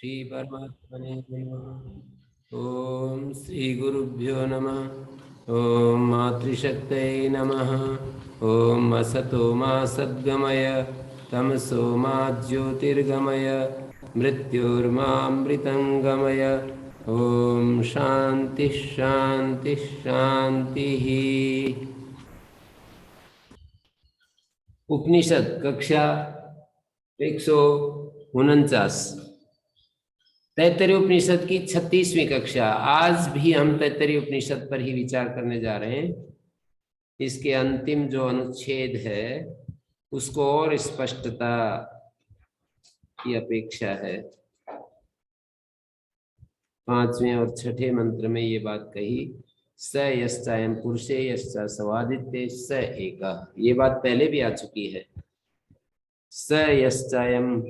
श्री परमात्मने नमः। ओम श्री गुरुभ्यो नमः। ओम मातृशक्तये नमः। ओम असतो मा सद्गमय तमसो मा ज्योतिर्गमय मृत्युर्मामृतं गमय। ओम शांति शांति शांति। उपनिषद कक्षा 149 तैत्तरीय उपनिषद की 36वीं कक्षा। आज भी हम तैत्तरीय उपनिषद पर ही विचार करने जा रहे हैं। इसके अंतिम जो अनुच्छेद है उसको और स्पष्टता की अपेक्षा है। 5वें और 6ठे मंत्र में ये बात कही, स यश्चायं पुरुषे यश्चा सवादित्य स एकः। ये बात पहले भी आ चुकी है। स यश्चायं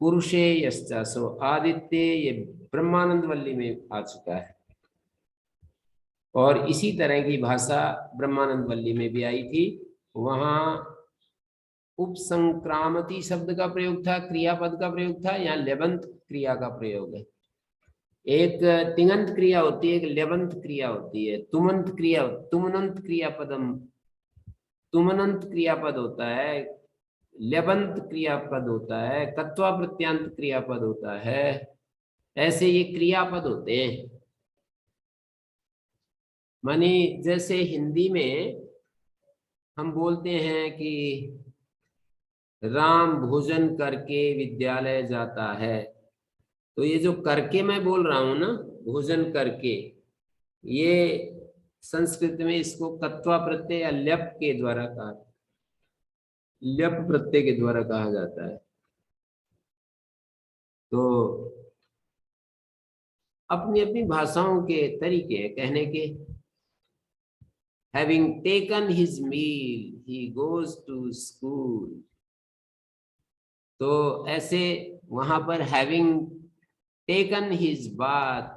पुरुषे यश्चा सो आदित्य, ये ब्रह्मानंद वल्ली में आ चुका है। और इसी तरह की भाषा ब्रह्मानंद वल्ली में भी आई थी। वहां उपसंक्रामती शब्द का प्रयोग था, क्रियापद का प्रयोग था। यहाँ लेबंत क्रिया का प्रयोग है। एक तिङंत क्रिया होती है, एक लेबंत क्रिया होती है। तुमंत क्रिया, तुमनंत क्रियापदम, तुमनंत क्रियापद होता है, लेबंत क्रियापद होता है, कत्वा प्रत्यांत क्रियापद होता है। ऐसे ये क्रियापद होते हैं। माने जैसे हिंदी में हम बोलते हैं कि राम भोजन करके विद्यालय जाता है, तो ये जो करके मैं बोल रहा हूं ना, भोजन करके, ये संस्कृत में इसको कत्वा प्रत्यय या ल्यप के द्वारा कहा, ल्यप प्रत्यय के द्वारा कहा जाता है। तो अपनी अपनी भाषाओं के तरीके हैं कहने के। Having taken his meal, he goes to school. तो ऐसे वहां पर having taken his bath,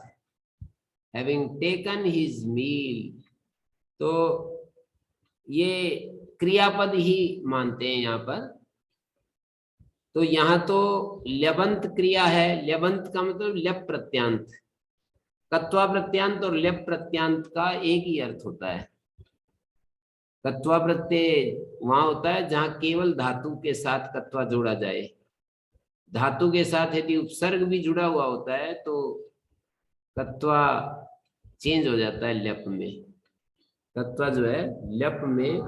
having taken his meal, तो ये क्रियापद ही मानते हैं यहाँ पर। तो यहाँ तो ल्यबंत क्रिया है। ल्यबंत का मतलब ल्यप प्रत्यांत, कत्वा प्रत्यांत और ल्यप प्रत्यांत का एक ही अर्थ होता है। कत्वा प्रत्यय वहां होता है जहां केवल धातु के साथ कत्वा जोड़ा जाए। धातु के साथ यदि उपसर्ग भी जुड़ा हुआ होता है तो कत्वा चेंज हो जाता है ल्यप में। कत्वा जो है ल्यप में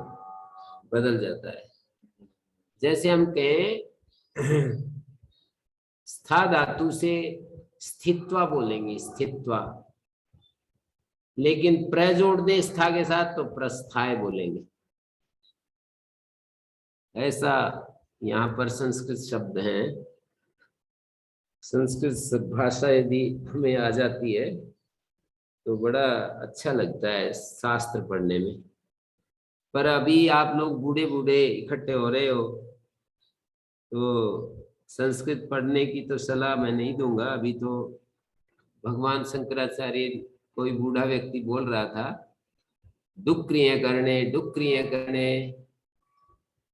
बदल जाता है। जैसे हम कहें स्था धातु से स्थित्वा बोलेंगे, स्थित्वा, लेकिन प्र जोड़ दे स्था के साथ तो प्रस्थाय बोलेंगे। ऐसा यहाँ पर संस्कृत शब्द हैं। संस्कृत भाषा यदि हमें आ जाती है तो बड़ा अच्छा लगता है शास्त्र पढ़ने में। पर अभी आप लोग बूढ़े बूढ़े इकट्ठे हो रहे हो, तो संस्कृत पढ़ने की तो सलाह मैं नहीं दूंगा। अभी तो भगवान शंकराचार्य, कोई बूढ़ा व्यक्ति बोल रहा था, डुक्रिय करने डुक्रिय करने,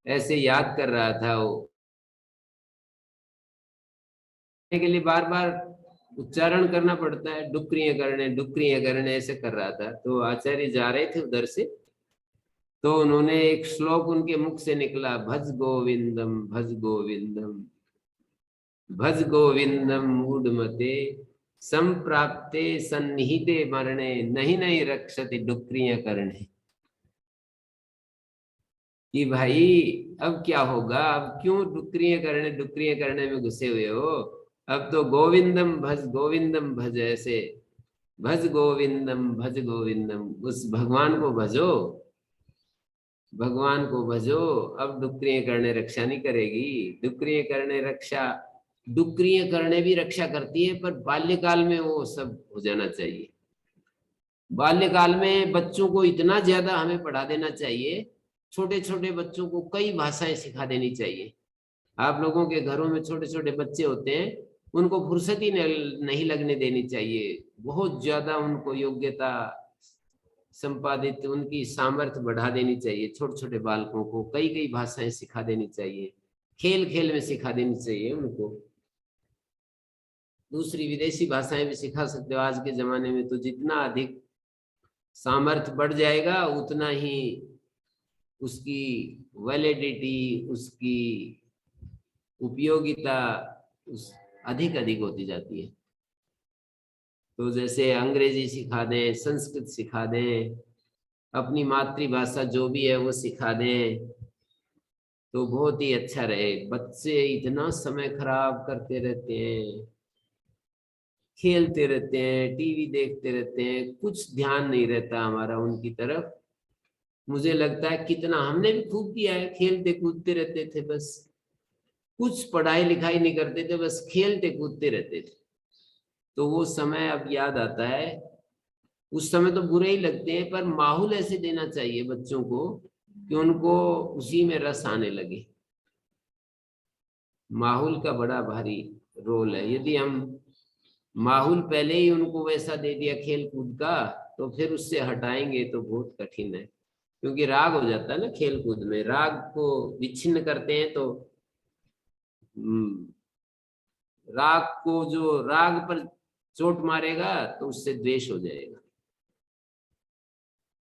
ऐसे याद कर रहा था वो के लिए बार बार उच्चारण करना पड़ता है। डुक्रिय करने ऐसे कर रहा था। तो आचार्य जा रहे थे उधर से, तो उन्होंने एक श्लोक उनके मुख से निकला, भज गोविंदम भज गोविंदम भज गोविंदम मूढ़मते संप्राप्ते सन्निहिते मरणे नहीं नहीं रक्षति डुक्रिय करणे। कि भाई अब क्या होगा, अब क्यों डुक्रिय करने में घुसे हुए हो। अब तो गोविंदम भज, ऐसे भज गोविंदम, उस भगवान को भजो, भगवान को भजो। अब डुक्रिय करने रक्षा नहीं करेगी। डुक्रिय करने रक्षा, डुक्रिय करने भी रक्षा करती है, पर बाल्यकाल में वो सब हो जाना चाहिए। बाल्यकाल में बच्चों को इतना ज्यादा हमें पढ़ा देना चाहिए। छोटे छोटे बच्चों को कई भाषाएं सिखा देनी चाहिए। आप लोगों के घरों में छोटे छोटे बच्चे होते हैं, उनको फुर्सत ही नहीं लगने देनी चाहिए। बहुत ज्यादा उनको योग्यता संपादित, उनकी सामर्थ्य बढ़ा देनी चाहिए। छोटे छोटे बालकों को कई कई भाषाएं सिखा देनी चाहिए। खेल खेल में सिखा देनी चाहिए उनको। दूसरी विदेशी भाषाएं भी सिखा सकते हो। आज के जमाने में तो जितना अधिक सामर्थ्य बढ़ जाएगा उतना ही उसकी वैलिडिटी, उसकी उपयोगिता उस अधिक अधिक होती जाती है। तो जैसे अंग्रेजी सिखा दें, संस्कृत सिखा दें, अपनी मातृभाषा जो भी है वो सिखा दें तो बहुत ही अच्छा रहे। बच्चे इतना समय खराब करते रहते हैं, खेलते रहते हैं, टीवी देखते रहते हैं, कुछ ध्यान नहीं रहता हमारा उनकी तरफ। मुझे लगता है कितना हमने भी खूब किया है, खेलते कूदते रहते थे, बस कुछ पढ़ाई लिखाई नहीं करते थे, बस खेलते कूदते रहते थे। तो वो समय अब याद आता है। उस समय तो बुरे ही लगते हैं, पर माहौल ऐसे देना चाहिए बच्चों को कि उनको उसी में रस आने लगे। माहौल का बड़ा भारी रोल है। यदि हम माहौल पहले ही उनको वैसा दे दिया खेल कूद का, तो फिर उससे हटाएंगे तो बहुत कठिन है, क्योंकि राग हो जाता है ना खेल कूद में। राग को विच्छिन्न करते हैं तो हम्म, राग को, जो राग पर चोट मारेगा तो उससे द्वेष हो जाएगा।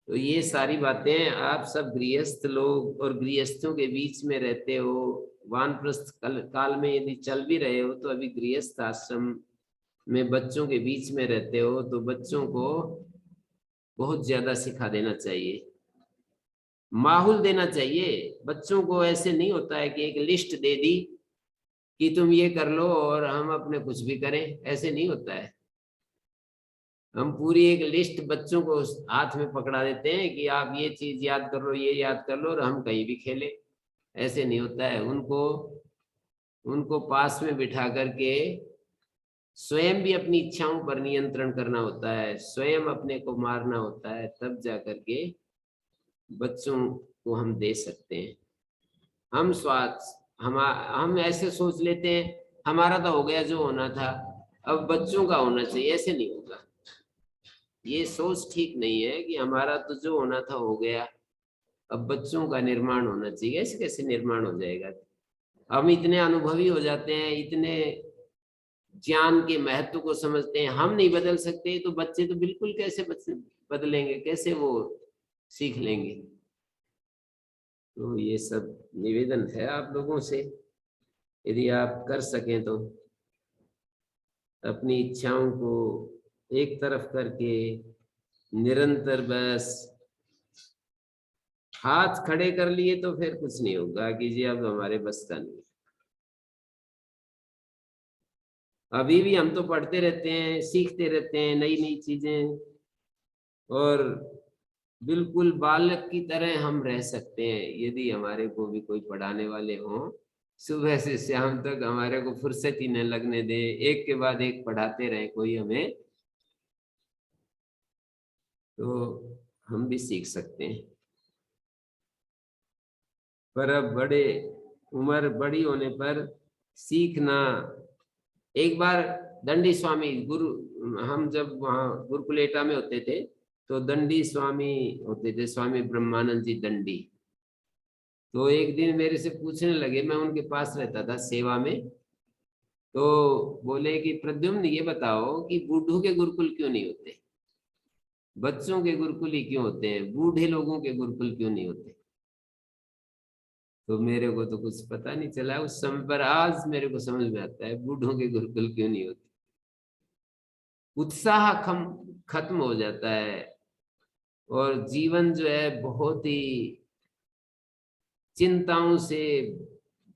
तो ये सारी बातें आप सब गृहस्थ लोग और गृहस्थों के बीच में रहते हो, वानप्रस्थ काल में यदि चल भी रहे हो, तो अभी गृहस्थ आश्रम में बच्चों के बीच में रहते हो, तो बच्चों को बहुत ज्यादा सिखा देना चाहिए, माहौल देना चाहिए। बच्चों को ऐसे नहीं होता है कि एक लिस्ट दे दी कि तुम ये कर लो और हम अपने कुछ भी करें, ऐसे नहीं होता है। हम पूरी एक लिस्ट बच्चों को हाथ में पकड़ा देते हैं कि आप ये चीज याद कर लो, ये याद कर लो, और हम कहीं भी खेलें। ऐसे नहीं होता है। उनको उनको पास में बिठा करके स्वयं भी अपनी इच्छाओं पर नियंत्रण करना होता है, स्वयं अपने को मारना होता है, तब जा करके बच्चों को हम दे सकते हैं। हम हम ऐसे सोच लेते हैं हमारा तो हो गया जो होना था, अब बच्चों का होना चाहिए। ऐसे नहीं होगा। ये सोच ठीक नहीं है कि हमारा तो जो होना था हो गया, अब बच्चों का निर्माण होना चाहिए। ऐसे कैसे निर्माण हो जाएगा? हम इतने अनुभवी हो जाते हैं, इतने ज्ञान के महत्व को समझते हैं, हम नहीं बदल सकते तो बच्चे तो बिल्कुल कैसे बदलेंगे, कैसे वो सीख लेंगे? तो ये सब निवेदन है आप लोगों से, यदि आप कर सकें तो अपनी इच्छाओं को एक तरफ करके निरंतर बस हाथ खड़े कर लिए तो फिर कुछ नहीं होगा कि जी अब हमारे बस का नहीं। अभी भी हम तो पढ़ते रहते हैं, सीखते रहते हैं नई नई चीजें, और बिल्कुल बालक की तरह हम रह सकते हैं यदि हमारे को भी कोई पढ़ाने वाले हों। सुबह से शाम तक हमारे को फुर्सत ही न लगने दे, एक के बाद एक पढ़ाते रहे कोई हमें, तो हम भी सीख सकते हैं। पर अब बड़े उम्र बड़ी होने पर सीखना। एक बार दंडी स्वामी गुरु, हम जब वहाँ गुरुकुलेटा में होते थे तो दंडी स्वामी होते थे, स्वामी ब्रह्मानंद जी दंडी। तो एक दिन मेरे से पूछने लगे, मैं उनके पास रहता था सेवा में, तो बोले कि प्रद्युम्न ये बताओ कि बूढ़ों के गुरुकुल क्यों नहीं होते, बच्चों के गुरुकुल ही क्यों होते हैं, बूढ़े लोगों के गुरुकुल क्यों नहीं होते? तो मेरे को तो कुछ पता नहीं चला उस समय पर, आज मेरे को समझ में आता है बूढ़ों के गुरुकुल क्यों नहीं होते। उत्साह खत्म हो जाता है, और जीवन जो है बहुत ही चिंताओं से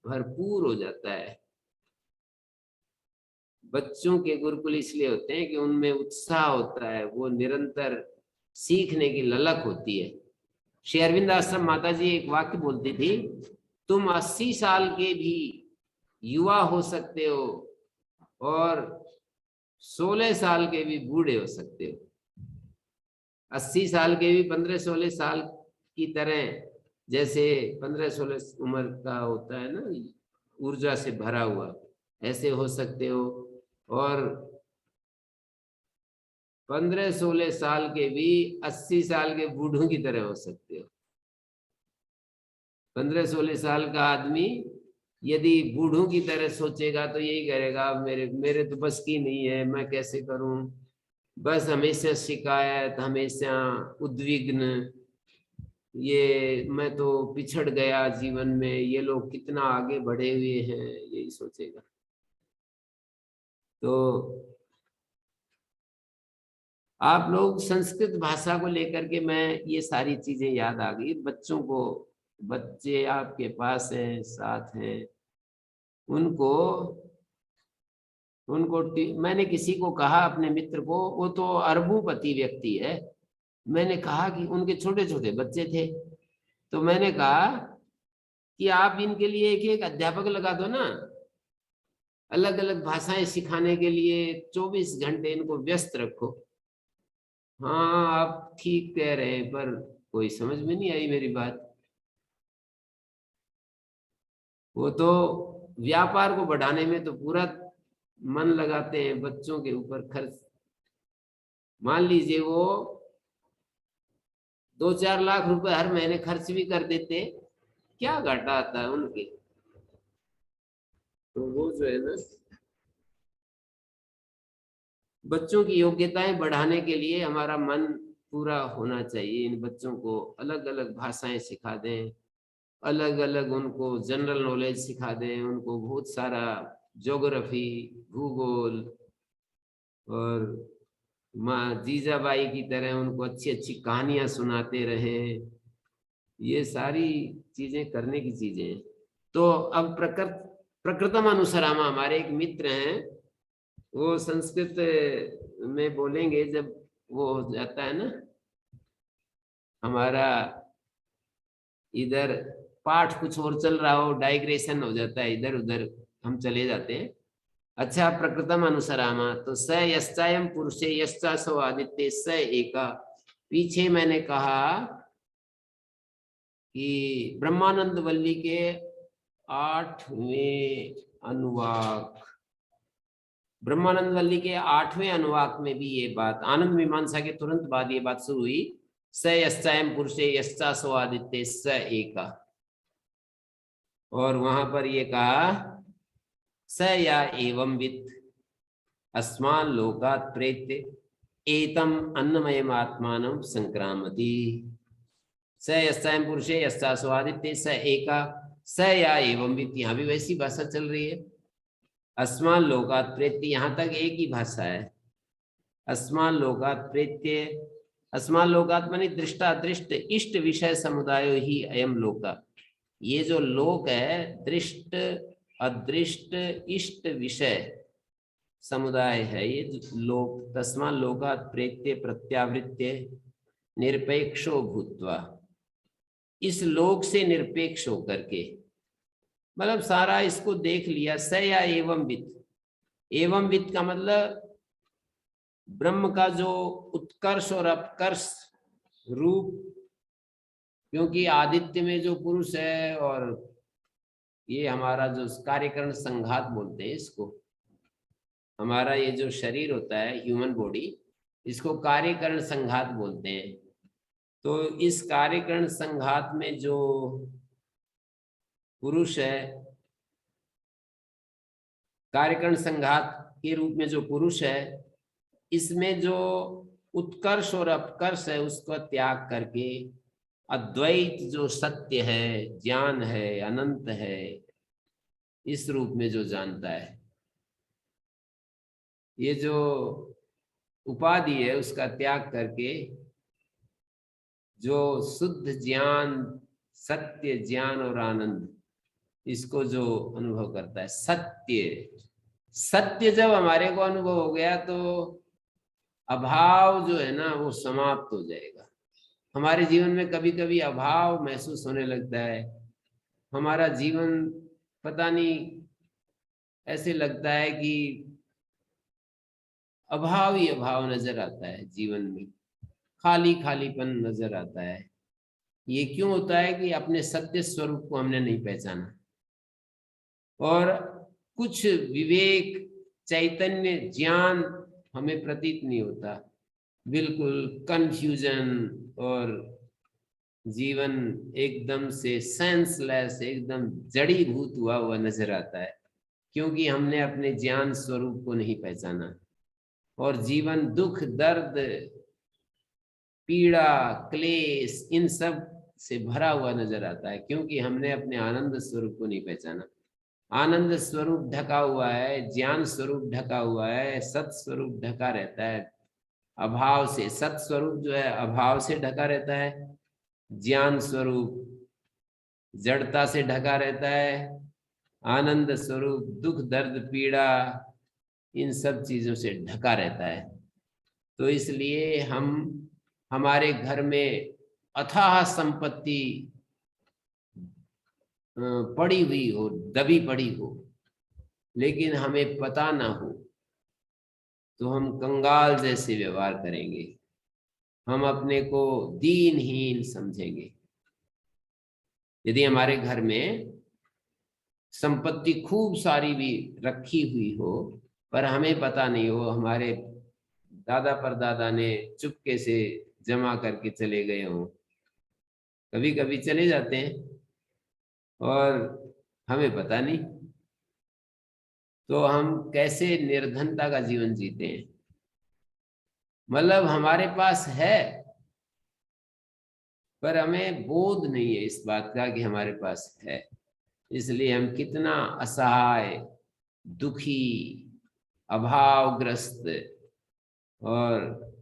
भरपूर हो जाता है। बच्चों के गुरुकुल इसलिए होते हैं कि उनमें उत्साह होता है, वो निरंतर सीखने की ललक होती है। श्री अरविंद आश्रम माता जी एक वाक्य बोलती थी, तुम 80 साल के भी युवा हो सकते हो और 16 साल के भी बूढ़े हो सकते हो। 80 साल के भी 15-16 साल की तरह, जैसे 15-16 उम्र का होता है ना, ऊर्जा से भरा हुआ, ऐसे हो सकते हो। और 15-16 साल के भी 80 साल के बूढ़ों की तरह हो सकते हो। 15-16 साल का आदमी यदि बूढ़ों की तरह सोचेगा तो यही करेगा, मेरे मेरे तो बस की नहीं है, मैं कैसे करूं, बस हमेशा शिकायत, हमेशा उद्विग्न, ये मैं तो पिछड़ गया जीवन में, ये लोग कितना आगे बढ़े हुए हैं, यही सोचेगा। तो आप लोग संस्कृत भाषा को लेकर के, मैं ये सारी चीजें याद आ गई बच्चों को, बच्चे आपके पास हैं, साथ हैं, उनको उनको मैंने किसी को कहा, अपने मित्र को, वो तो अरबोपति व्यक्ति है, मैंने कहा कि उनके छोटे छोटे बच्चे थे, तो मैंने कहा कि आप इनके लिए एक एक अध्यापक लगा दो ना, अलग अलग भाषाएं सिखाने के लिए 24 घंटे इनको व्यस्त रखो। हाँ आप ठीक कह रहे हैं, पर कोई समझ में नहीं आई मेरी बात। वो तो व्यापार को बढ़ाने में तो पूरा मन लगाते हैं, बच्चों के ऊपर खर्च, मान लीजिए वो 2-4 लाख रुपए हर महीने खर्च भी कर देते, क्या घाटा आता है उनके। तो वो जो है ना, बच्चों की योग्यताएं बढ़ाने के लिए हमारा मन पूरा होना चाहिए, इन बच्चों को अलग अलग भाषाएं सिखा दें, अलग अलग उनको जनरल नॉलेज सिखा दें, उनको बहुत सारा ज्योग्राफी, भूगोल, और माँ जीजाबाई की तरह उनको अच्छी अच्छी कहानियां सुनाते रहें, ये सारी चीजें करने की चीजें हैं। तो अब प्रकृतम अनुसरामा, हमारे एक मित्र हैं, वो संस्कृत में बोलेंगे, जब वो हो जाता है ना हमारा, इधर पाठ कुछ और चल रहा हो, डाइग्रेशन हो जाता है, इधर उधर हम चले जाते हैं। अच्छा, प्रकृतम अनुसरामा, तो स यश्चायम पुरुषे यश्चासो आदित्य स एका, पीछे मैंने कहा कि ब्रह्मानंद वल्ली के 8वें अनुवाक, ब्रह्मानंद वल्ली के 8वें अनुवाक में भी ये बात, आनंद मीमांसा के तुरंत बाद ये बात शुरू हुई, स यश्चायम पुरुषे यश्चासो आदित्य स एका, और वहां पर ये कहा स या एवं वित्त अस्मान लोकात् प्रेत्य एतम अन्नमयम आत्मानं संक्रामति, स यस्याम पुरुषे यस्यासो आदित्य स एका, स या एवं वित्त, यहाँ भी वैसी भाषा चल रही है। अस्मान लोकात् प्रेत्य, यहाँ तक एक ही भाषा है, अस्मान लोकात् प्रेत्य, अस्मान लोकात् माने दृष्टा दृष्ट इष्ट विषय समुदायो ही अयम लोका, ये जो लोक है दृष्ट अदृष्ट इष्ट विषय समुदाय है, ये लोक, तस्मा लोकात् प्रेत्य प्रत्यावृत्य निरपेक्षो भूत्वा, इस लोक से निरपेक्ष होकर के, मतलब सारा इसको देख लिया, स या एवं वित्त, एवं वित्त का मतलब ब्रह्म का जो उत्कर्ष और अपकर्ष रूप, क्योंकि आदित्य में जो पुरुष है, और ये हमारा जो कार्यकरण संघात बोलते हैं इसको, हमारा ये जो शरीर होता है ह्यूमन बॉडी, इसको कार्यकरण संघात बोलते हैं। तो इस कार्यकरण संघात में जो पुरुष है, कार्यकरण संघात के रूप में जो पुरुष है, इसमें जो उत्कर्ष और अपकर्ष है उसका त्याग करके अद्वैत जो सत्य है, ज्ञान है, अनंत है, इस रूप में जो जानता है, ये जो उपाधि है उसका त्याग करके जो शुद्ध ज्ञान, सत्य ज्ञान और आनंद, इसको जो अनुभव करता है, सत्य, सत्य जब हमारे को अनुभव हो गया तो अभाव जो है ना वो समाप्त हो जाएगा। हमारे जीवन में कभी कभी अभाव महसूस होने लगता है, हमारा जीवन पता नहीं, ऐसे लगता है कि अभाव ही अभाव नजर आता है जीवन में, खाली खालीपन नजर आता है। ये क्यों होता है कि अपने सत्य स्वरूप को हमने नहीं पहचाना, और कुछ विवेक, चैतन्य, ज्ञान हमें प्रतीत नहीं होता, बिल्कुल कंफ्यूजन और जीवन एकदम से सेंसलेस, एकदम जड़ीभूत हुआ नजर आता है, क्योंकि हमने अपने ज्ञान स्वरूप को नहीं पहचाना। और जीवन दुख, दर्द, पीड़ा, क्लेश, इन सब से भरा हुआ नजर आता है, क्योंकि हमने अपने आनंद स्वरूप को नहीं पहचाना। आनंद स्वरूप ढका हुआ है, ज्ञान स्वरूप ढका हुआ है, सत स्वरूप ढका रहता है अभाव से। सत स्वरूप जो है अभाव से ढका रहता है, ज्ञान स्वरूप जड़ता से ढका रहता है, आनंद स्वरूप दुख, दर्द, पीड़ा, इन सब चीजों से ढका रहता है। तो इसलिए हमारे घर में अथाह संपत्ति पड़ी हुई हो, दबी पड़ी हो, लेकिन हमें पता ना हो, तो हम कंगाल जैसे व्यवहार करेंगे, हम अपने को दीनहीन समझेंगे। यदि हमारे घर में संपत्ति खूब सारी भी रखी हुई हो, पर हमें पता नहीं हो, हमारे दादा परदादा ने चुपके से जमा करके चले गए हों, कभी कभी चले जाते हैं और हमें पता नहीं, तो हम कैसे निर्धनता का जीवन जीते हैं। मतलब हमारे पास है, पर हमें बोध नहीं है इस बात का कि हमारे पास है, इसलिए हम कितना असहाय, दुखी, अभावग्रस्त और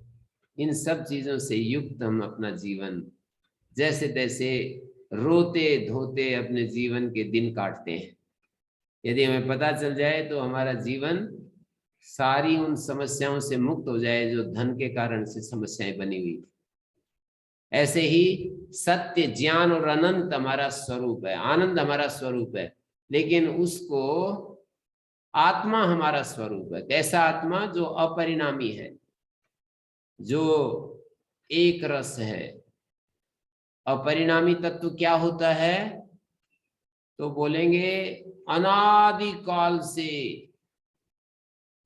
इन सब चीजों से युक्त हम अपना जीवन जैसे तैसे रोते धोते अपने जीवन के दिन काटते हैं। यदि हमें पता चल जाए तो हमारा जीवन सारी उन समस्याओं से मुक्त हो जाए जो धन के कारण से समस्याएं बनी हुई। ऐसे ही सत्य, ज्ञान और अनंत हमारा स्वरूप है, आनंद हमारा स्वरूप है, लेकिन उसको आत्मा हमारा स्वरूप है। कैसा आत्मा? जो अपरिणामी है, जो एक रस है। अपरिणामी तत्व क्या होता है? तो बोलेंगे अनादि काल से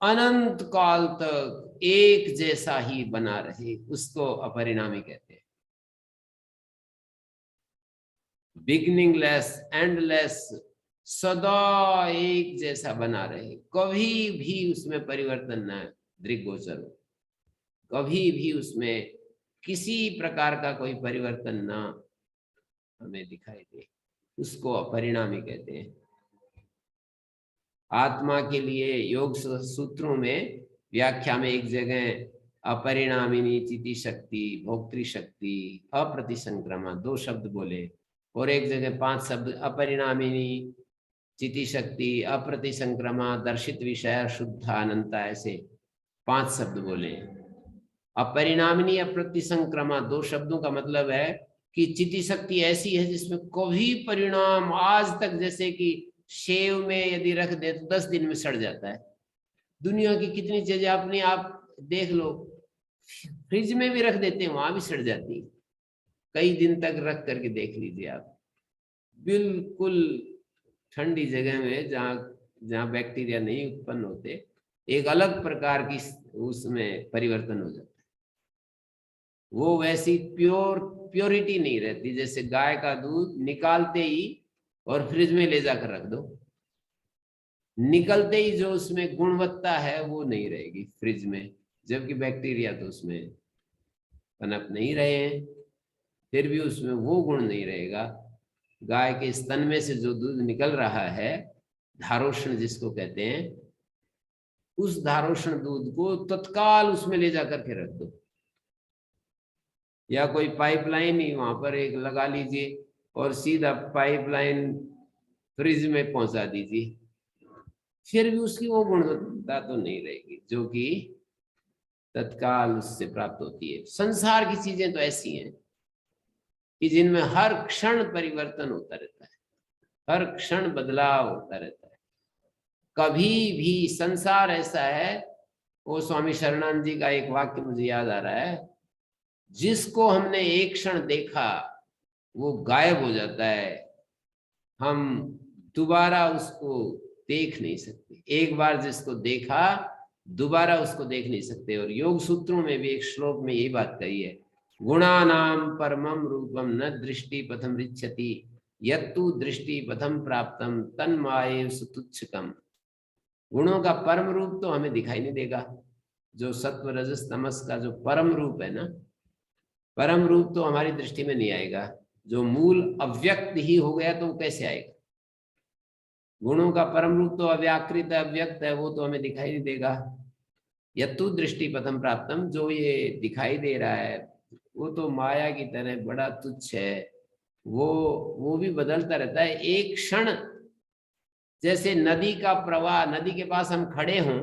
अनंत काल तक एक जैसा ही बना रहे, उसको अपरिणामी कहते हैं। बिगिनिंगलेस, एंडलेस, सदा एक जैसा बना रहे, कभी भी उसमें परिवर्तन न दृग्गोचर हो, कभी भी उसमें किसी प्रकार का कोई परिवर्तन ना हमें दिखाई दे, उसको अपरिणामी कहते हैं। आत्मा के लिए योग सूत्रों में व्याख्या में एक जगह अपरिणामिनी चिति शक्ति, भोक्तृ शक्ति, अप्रतिसंक्रमा 2 शब्द बोले, और एक जगह 5 शब्द अपरिणामिनी चिति शक्ति, अप्रतिसंक्रमा, दर्शित विषय, शुद्धानंता, ऐसे 5 शब्द बोले। अपरिणामिनी अप्रतिसंक्रमा 2 शब्दों का मतलब है कि चिति शक्ति ऐसी है जिसमें कभी परिणाम आज तक, जैसे कि सेव में यदि रख दे तो 10 दिन में सड़ जाता है। दुनिया की कितनी चीजें अपने आप देख लो, फ्रिज में भी रख देते हैं, वहां भी सड़ जाती है। कई दिन तक रख करके देख लीजिए आप, बिल्कुल ठंडी जगह में जहां बैक्टीरिया नहीं उत्पन्न होते, एक अलग प्रकार की उसमें परिवर्तन हो जाता है। वो वैसी प्योरिटी नहीं रहती, जैसे गाय का दूध निकालते ही और फ्रिज में ले जाकर रख दो, निकलते ही जो उसमें गुणवत्ता है वो नहीं रहेगी फ्रिज में, जबकि बैक्टीरिया तो उसमें पनप नहीं रहे हैं, फिर भी उसमें वो गुण नहीं रहेगा। गाय के स्तन में से जो दूध निकल रहा है, धारोष्ण जिसको कहते हैं, उस धारोष्ण दूध को तत्काल उसमें ले जाकर के रख दो, या कोई पाइपलाइन ही वहां पर एक लगा लीजिए और सीधा पाइपलाइन फ्रिज में पहुंचा दीजिए, फिर भी उसकी वो गुणवत्ता तो नहीं रहेगी जो कि तत्काल उससे प्राप्त होती है। संसार की चीजें तो ऐसी हैं कि जिनमें हर क्षण परिवर्तन होता रहता है, हर क्षण बदलाव होता रहता है। कभी भी संसार ऐसा है, वो स्वामी शरणानंद जी का एक वाक्य मुझे याद आ रहा है, जिसको हमने एक क्षण देखा वो गायब हो जाता है, हम दोबारा उसको देख नहीं सकते। एक बार जिसको देखा दोबारा उसको देख नहीं सकते। और योग सूत्रों में भी एक श्लोक में यही बात कही है गुणानाम परमम रूपम न दृष्टि पथम रिच्छति यत्तु दृष्टि पथम प्राप्तम तन्माये सुतुच्छकम। गुणों का परम रूप तो हमें दिखाई नहीं देगा, जो सत्व रजस तमस का जो परम रूप है ना, परम रूप तो हमारी दृष्टि में नहीं आएगा। जो मूल अव्यक्त ही हो गया तो वो कैसे आएगा। गुणों का परम रूप तो अव्याकृत अव्यक्त है, वो तो हमें दिखाई नहीं देगा। यत्तु दृष्टि पथम प्राप्तम, जो ये दिखाई दे रहा है वो तो माया की तरह बड़ा तुच्छ है। वो भी बदलता रहता है एक क्षण। जैसे नदी का प्रवाह, नदी के पास हम खड़े हों,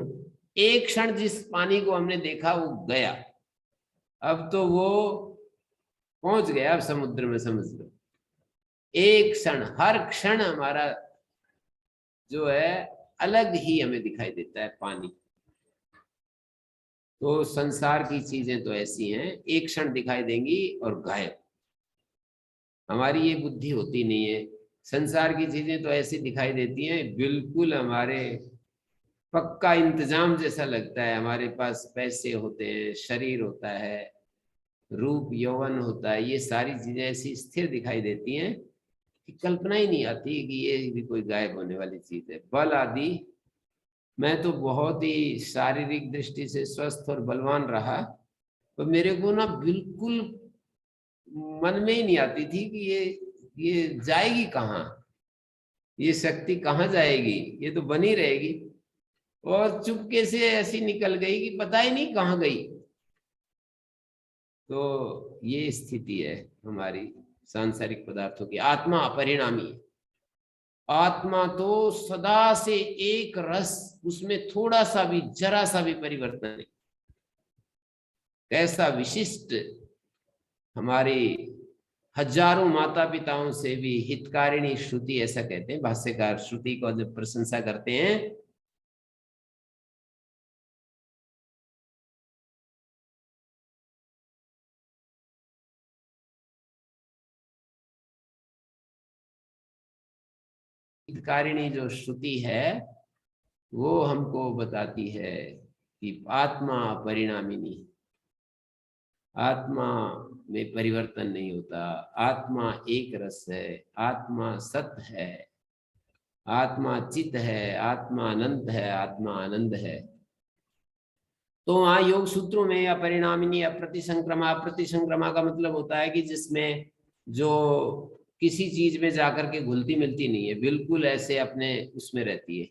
एक क्षण जिस पानी को हमने देखा वो गया, अब तो वो पहुंच गया अब समुद्र में, समझ लो। एक क्षण, हर क्षण हमारा जो है अलग ही हमें दिखाई देता है पानी। तो संसार की चीजें तो ऐसी हैं, एक क्षण दिखाई देंगी और गायब। हमारी ये बुद्धि होती नहीं है। संसार की चीजें तो ऐसी दिखाई देती हैं, बिल्कुल हमारे पक्का इंतजाम जैसा लगता है। हमारे पास पैसे होते हैं, शरीर होता है, रूप यौवन होता है, ये सारी चीजें ऐसी स्थिर दिखाई देती हैं कि कल्पना ही नहीं आती कि ये भी कोई गायब होने वाली चीज है। बल आदि, मैं तो बहुत ही शारीरिक दृष्टि से स्वस्थ और बलवान रहा, तो मेरे को ना बिल्कुल मन में ही नहीं आती थी कि ये जाएगी कहाँ, ये शक्ति कहाँ जाएगी, ये तो बनी रहेगी। और चुपके से ऐसी निकल गई कि पता ही नहीं कहाँ गई। तो ये स्थिति है हमारी सांसारिक पदार्थों की। आत्मा अपरिणामी है। आत्मा तो सदा से एक रस, उसमें थोड़ा सा भी, जरा सा भी परिवर्तन नहीं। कैसा विशिष्ट, हमारे हजारों माता पिताओं से भी हितकारिणी श्रुति, ऐसा कहते हैं भाष्यकार, श्रुति को जब प्रशंसा करते हैं, हितकारिणी जो श्रुति है वो हमको बताती है कि आत्मा परिणामिनी, आत्मा में परिवर्तन नहीं होता, आत्मा एक रस है, आत्मा सत्य है, आत्मा चित है, आत्मा अनंत है, आत्मा आनंद है। तो वहां योग सूत्रों में अपरिणामिनी अप्रतिसंक्रमा, अप्रतिसंक्रमा का मतलब होता है कि जिसमें जो किसी चीज में जाकर के घुलती मिलती नहीं है, बिल्कुल ऐसे अपने उसमें रहती है।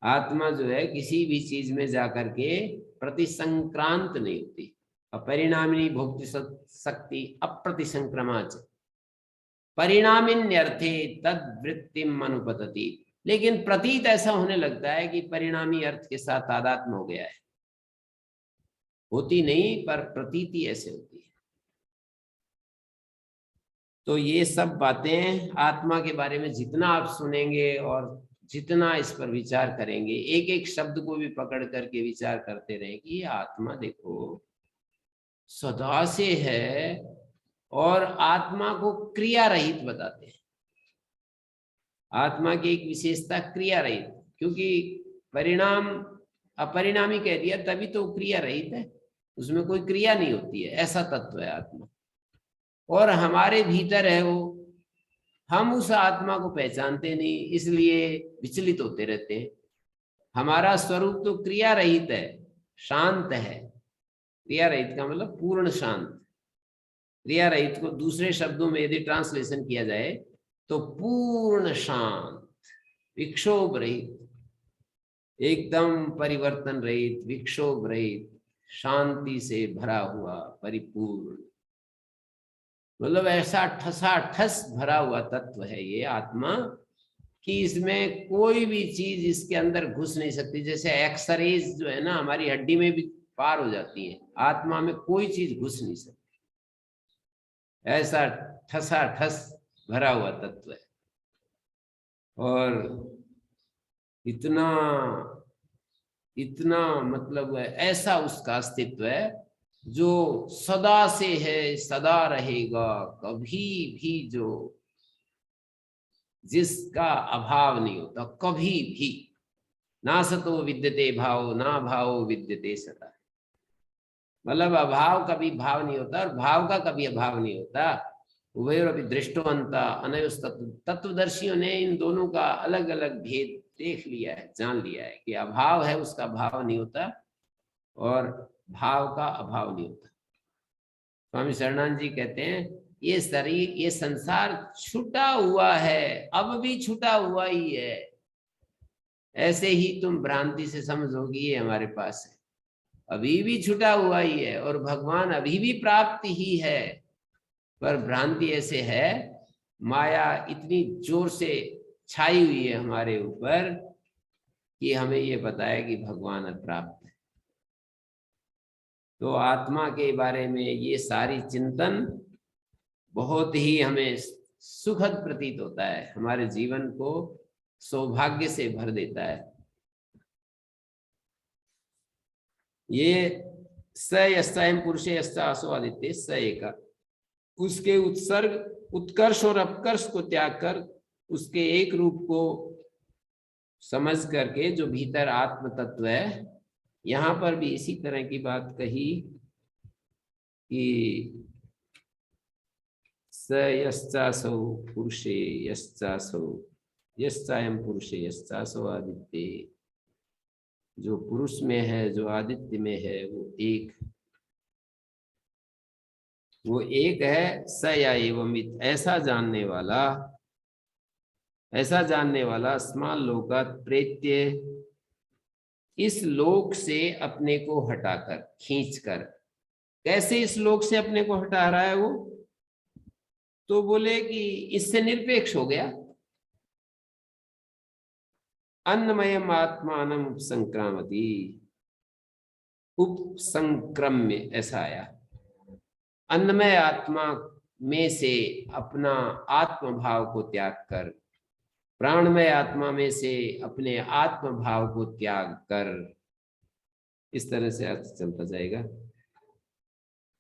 आत्मा जो है किसी भी चीज में जाकर के प्रतिसंक्रांत नहीं होती। अपरिणामिनी भोक्ति शक्ति अप्रतिसंक्रमाच परिणामिन्यर्थे तद वृत्तिम अनुपतति। लेकिन प्रतीत ऐसा होने लगता है कि परिणामी अर्थ के साथ तादात्म्य हो गया है। होती नहीं, पर प्रतीति ऐसे होती है। तो ये सब बातें आत्मा के बारे में जितना आप सुनेंगे और जितना इस पर विचार करेंगे, एक एक शब्द को भी पकड़ करके विचार करते रहे कि ये आत्मा देखो सदा से है, और आत्मा को क्रिया रहित बताते हैं। आत्मा की एक विशेषता क्रिया रहित, क्योंकि परिणाम अपरिणामी कह दिया तभी तो क्रिया रहित है, उसमें कोई क्रिया नहीं होती है, ऐसा तत्व है आत्मा। और हमारे भीतर है वो, हम उस आत्मा को पहचानते नहीं, इसलिए विचलित होते रहते हैं। हमारा स्वरूप तो क्रिया रहित है, शांत है। क्रिया रहित का मतलब पूर्ण शांत। क्रिया रहित को दूसरे शब्दों में यदि ट्रांसलेशन किया जाए तो पूर्ण शांत, विक्षोभ रहित, एकदम परिवर्तन रहित, विक्षोभ रहित, शांति से भरा हुआ, परिपूर्ण। मतलब ऐसा ठसाठस भरा हुआ तत्व है ये आत्मा कि इसमें कोई भी चीज इसके अंदर घुस नहीं सकती। जैसे एक्सरेज जो है ना हमारी हड्डी में भी पार हो जाती है, आत्मा में कोई चीज घुस नहीं सकती। ऐसा ठसाठस भरा हुआ तत्व है। और इतना इतना मतलब है, ऐसा उसका अस्तित्व है जो सदा से है, सदा रहेगा, कभी भी जो जिसका अभाव नहीं होता, कभी भी। ना सतो विद्यते भाव, ना भाव विद्यते सता। मतलब अभाव कभी भाव नहीं होता और भाव का कभी अभाव नहीं होता। उभयोरपि दृष्टवंता अनयोस् तत्वदर्शियों ने इन दोनों का अलग अलग भेद देख लिया है, जान लिया है कि अभाव है उसका भाव नहीं होता और भाव का अभाव नहीं होता। स्वामी शरणानंद जी कहते हैं ये शरीर, ये संसार छूटा हुआ है, अब भी छूटा हुआ ही है, ऐसे ही तुम भ्रांति से समझोगी ये हमारे पास है, अभी भी छूटा हुआ ही है और भगवान अभी भी प्राप्त ही है। पर भ्रांति ऐसे है, माया इतनी जोर से छाई हुई है हमारे ऊपर कि हमें ये पता है कि भगवान अप्राप्त है। तो आत्मा के बारे में ये सारी चिंतन बहुत ही हमें सुखद प्रतीत होता है, हमारे जीवन को सौभाग्य से भर देता है। ये स यस्तायं पुरुषे यस्तासो आदित्य स एका, उसके उत्सर्ग उत्कर्ष और अपकर्ष को त्याग कर उसके एक रूप को समझ करके जो भीतर आत्म तत्व है, यहां पर भी इसी तरह की बात कही कि स यश्चासौ पुरुषे यश्चासौ यश्चायं पुरुषे यश्चासो आदित्य, जो पुरुष में है जो आदित्य में है वो एक है। स या एवमित, ऐसा जानने वाला अस्मान् लोकात् प्रेत्य, इस लोक से अपने को हटाकर खींचकर। कैसे इस लोक से अपने को हटा रहा है वो? तो बोले कि इससे निरपेक्ष हो गया। अन्नमयम आत्मानम उपसंक्रामति, उपसंक्रम्य ऐसा आया, अन्नमय आत्मा में से अपना आत्म भाव को त्याग कर, प्राणमय आत्मा में से अपने आत्म भाव को त्याग कर, इस तरह से अर्थ चलता जाएगा।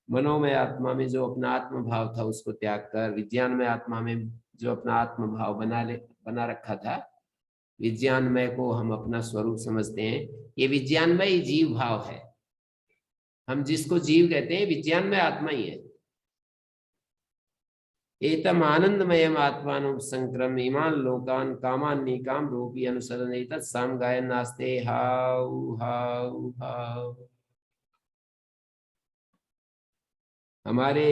मनोमय आत्मा में जो अपना आत्म भाव था उसको त्याग कर, विज्ञानमय आत्मा में जो अपना आत्म भाव बना रखा था, विज्ञानमय को हम अपना स्वरूप समझते हैं, ये विज्ञानमय जीव भाव है। हम जिसको जीव कहते हैं विज्ञानमय आत्मा ही है। एतम आनंदमयम आत्मान संक्रम इमान लोकान कामान्निकाम रूपी अनुसरण एतत् साम गायन नास्ते हाउ हाउ हाउ। हमारे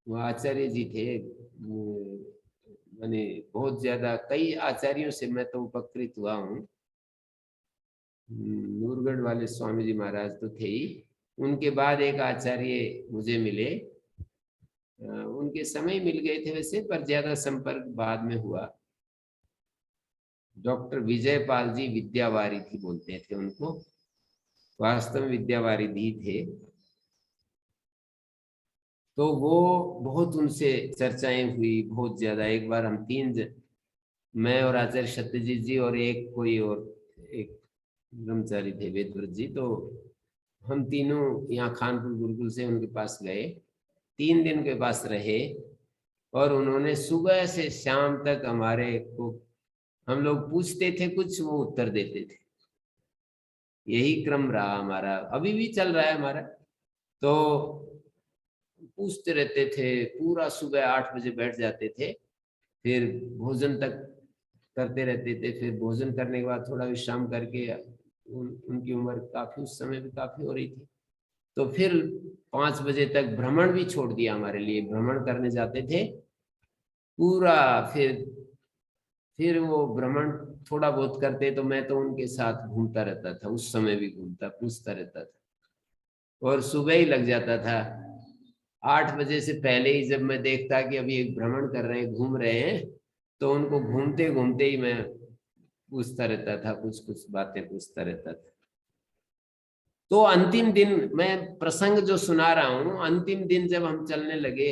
वो आचार्य जी थे, मैंने बहुत ज्यादा कई आचार्यों से मैं तो उपकृत हुआ हूँ। नूरगढ़ वाले स्वामी जी महाराज तो थे ही, उनके बाद एक आचार्य मुझे मिले, उनके समय मिल गए थे वैसे, पर ज्यादा संपर्क बाद में हुआ। डॉक्टर विजयपाल जी विद्यावारिधि बोलते थे उनको, वास्तव में विद्यावारिधि थे। तो वो बहुत उनसे चर्चाएं हुई बहुत ज्यादा। एक बार हम मैं और आचार्य सत्यजीत जी और एक ब्रह्मचारी थे वेदव्रत जी, तो हम तीनों यहाँ खानपुर गुरुकुल से उनके पास गए, 3 दिन के पास रहे और उन्होंने सुबह से शाम तक हमारे को, हम लोग पूछते थे कुछ, वो उत्तर देते थे। यही क्रम रहा हमारा, अभी भी चल रहा है हमारा। तो पूछते रहते थे, पूरा सुबह 8 बजे बैठ जाते थे, फिर भोजन तक करते रहते थे। फिर भोजन करने के बाद थोड़ा विश्राम करके, उनकी उम्र काफी उस समय भी काफी हो रही थी, तो फिर 5 बजे तक भ्रमण भी छोड़ दिया हमारे लिए, भ्रमण करने जाते थे पूरा। फिर वो भ्रमण थोड़ा बहुत करते तो मैं तो उनके साथ घूमता रहता था, उस समय भी घूमता पूछता रहता था और सुबह ही लग जाता था। 8 बजे से पहले ही जब मैं देखता कि अभी एक भ्रमण कर रहे हैं, घूम रहे हैं, तो उनको घूमते घूमते ही मैं पूछता रहता था, कुछ बातें पूछता रहता था। तो अंतिम दिन, मैं प्रसंग जो सुना रहा हूँ, अंतिम दिन जब हम चलने लगे,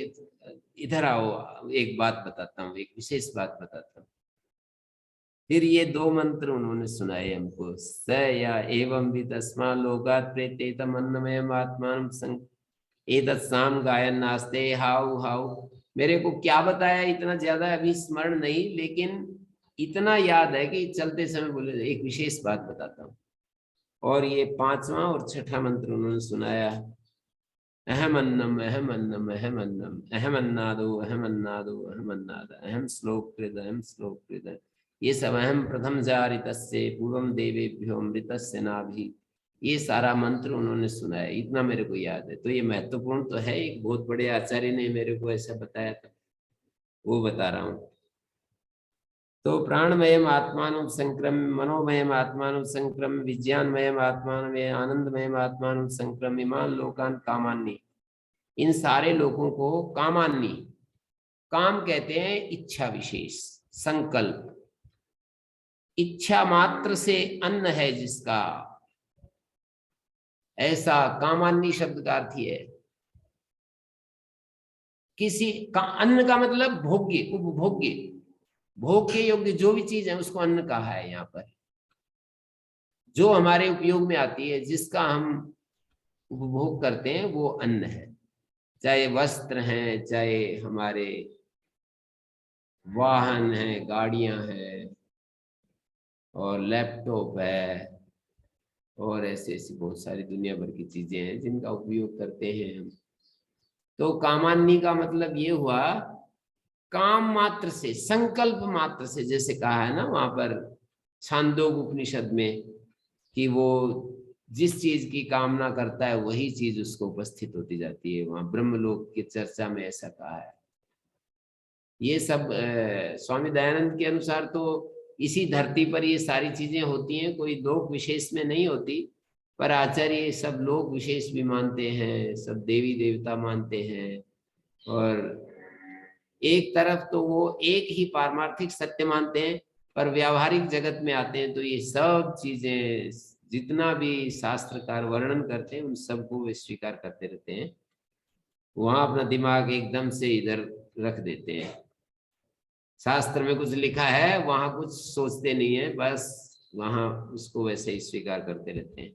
इधर आओ एक बात बताता हूँ, एक विशेष बात बताता हूँ। फिर ये 2 मंत्र उन्होंने सुनाए हमको, स या एवं भी तस्मा लोकात् प्रेतेतम अन्नमयम आत्मान एतत् साम गायन नास्ते हाउ हाउ। मेरे को क्या बताया इतना ज्यादा अभी स्मरण नहीं, लेकिन इतना याद है कि चलते समय बोले एक विशेष बात बताता हूँ। और ये 5वां और 6ठा मंत्र उन्होंने सुनाया, अहम अन्नम अहम अन्नम अहम अन्नम अहम अन्नादो अहम अन्नादो अहम अन्नाद अहम श्लोक कृत अहम श्लोक कृत, ये सब अहम प्रथम जारितस्य पूर्वम देवेभ्यो अमृतस्य नाभि, ये सारा मंत्र उन्होंने सुनाया। इतना मेरे को याद है। तो ये महत्वपूर्ण तो है, एक बहुत बड़े आचार्य ने मेरे को ऐसा बताया था, वो बता रहा हूँ। तो प्राणमयम आत्मानं संक्रम, मनोमयम आत्मानं संक्रम, विज्ञानमयम आत्मानं आनंदमयम आत्मानं संक्रम, इमान लोकान कामान्नी, इन सारे लोगों को कामान्नी, काम कहते हैं इच्छा विशेष, संकल्प, इच्छा मात्र से अन्न है जिसका, ऐसा कामान्नी शब्द का अर्थ है किसी का, अन्न का मतलब भोग्य, उपभोग्य, भोग के योग्य जो भी चीज है उसको अन्न कहा है यहाँ पर, जो हमारे उपयोग में आती है, जिसका हम उपभोग करते हैं वो अन्न है। चाहे वस्त्र हैं, चाहे हमारे वाहन हैं, गाड़ियां हैं, और लैपटॉप है, और ऐसी ऐसी बहुत सारी दुनिया भर की चीजें हैं जिनका उपयोग करते हैं हम। तो कामान्नी का मतलब ये हुआ काम मात्र से, संकल्प मात्र से, जैसे कहा है ना वहां पर छांदोग उपनिषद में कि वो जिस चीज की कामना करता है वही चीज उसको उपस्थित होती जाती है, वहां ब्रह्मलोक की चर्चा में ऐसा कहा है। ये सब स्वामी दयानंद के अनुसार तो इसी धरती पर ये सारी चीजें होती हैं, कोई लोक विशेष में नहीं होती, पर आचार्य सब लोक विशेष भी मानते हैं, सब देवी देवता मानते हैं, और एक तरफ तो वो एक ही पारमार्थिक सत्य मानते हैं, पर व्यावहारिक जगत में आते हैं तो ये सब चीजें जितना भी शास्त्रकार वर्णन करते हैं उन सबको वे स्वीकार करते रहते हैं, वहां अपना दिमाग एकदम से इधर रख देते हैं। शास्त्र में कुछ लिखा है वहां कुछ सोचते नहीं है, बस वहां उसको वैसे ही स्वीकार करते रहते हैं।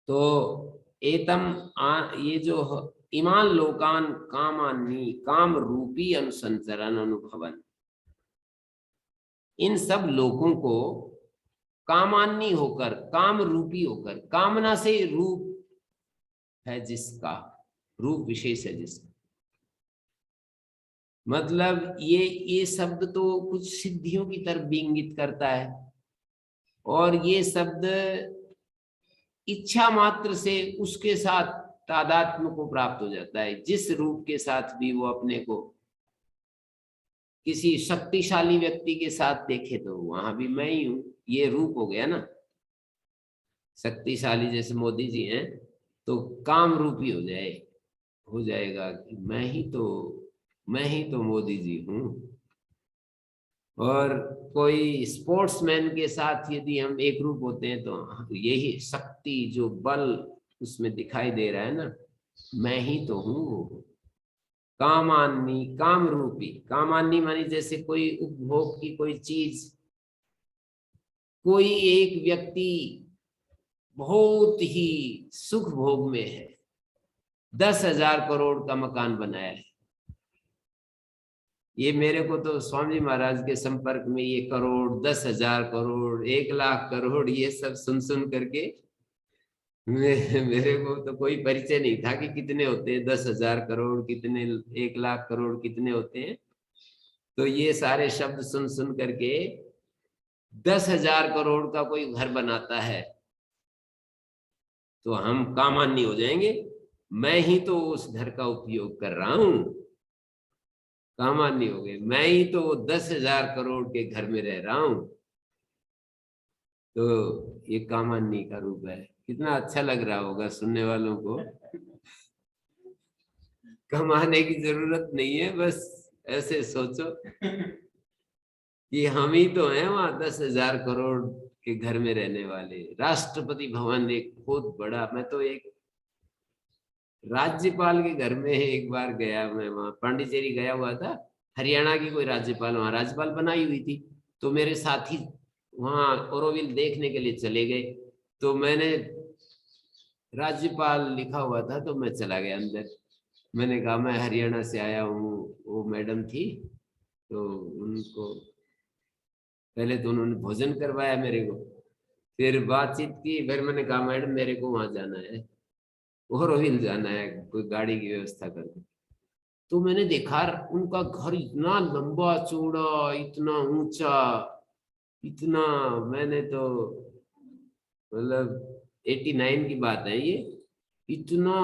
तो ये जो इमान लोकान कामान्नी, काम रूपी अनुसंचरण अनुभवन, इन सब लोगों को कामान्नी होकर, काम रूपी होकर, कामना से रूप है जिसका, रूप विशेष है जिसका, मतलब ये शब्द तो कुछ सिद्धियों की तरफ भी इंगित करता है, और ये शब्द इच्छा मात्र से उसके साथ तादात्म्य को प्राप्त हो जाता है, जिस रूप के साथ भी वो अपने को किसी शक्तिशाली व्यक्ति के साथ देखे तो वहां भी मैं ही हूं, ये रूप हो गया ना। शक्तिशाली जैसे मोदी जी हैं तो काम रूपी हो जाएगा कि मैं ही तो मोदी जी हूं। और कोई स्पोर्ट्समैन के साथ यदि हम एक रूप होते हैं तो यही शक्ति जो बल उसमें दिखाई दे रहा है ना, मैं ही तो हूं वो। कामान्नी, काम रूपी, कामान्नी मानी जैसे कोई उपभोग की कोई चीज, कोई एक व्यक्ति बहुत ही सुख भोग में है, 10,000 करोड़ का मकान बनाया है। ये मेरे को तो स्वामी महाराज के संपर्क में ये करोड़, 10,000 करोड़, 1,00,000 करोड़, ये सब सुन सुन करके मेरे को तो कोई परिचय नहीं था कि कितने होते हैं 10,000 करोड़, कितने 1,00,000 करोड़ कितने होते हैं। तो ये सारे शब्द सुन सुन करके 10,000 करोड़ का कोई घर बनाता है तो हम कामान्नी हो जाएंगे, मैं ही तो उस घर का उपयोग कर रहा हूं, कामान्नी हो गए, मैं ही तो 10,000 करोड़ के घर में रह रहा हूं। तो ये कामान्नी का रूप है। कितना अच्छा लग रहा होगा सुनने वालों को। कमाने की जरूरत नहीं है, बस ऐसे सोचो कि हम ही तो हैं वहां 10,000 करोड़ के घर में रहने वाले। राष्ट्रपति भवन एक बहुत बड़ा, मैं तो एक राज्यपाल के घर में एक बार गया, मैं वहां पांडिचेरी गया हुआ था, हरियाणा की कोई राज्यपाल वहां राज्यपाल बनाई हुई थी, तो मेरे साथी वहां ओरोविल देखने के लिए चले गए, तो मैंने राज्यपाल लिखा हुआ था तो मैं चला गया अंदर। मैंने कहा मैं हरियाणा से आया हूँ, वो मैडम थी, तो उनको पहले तो उन्होंने भोजन करवाया मेरे को, फिर बातचीत की, फिर मैंने कहा मैडम मेरे को वहां जाना है, ओरोविल जाना है, कोई गाड़ी की व्यवस्था कर दो। तो मैंने देखा उनका घर इतना लंबा चौड़ा, इतना ऊंचा, इतना, मैंने तो मतलब 89 की बात है ये, इतना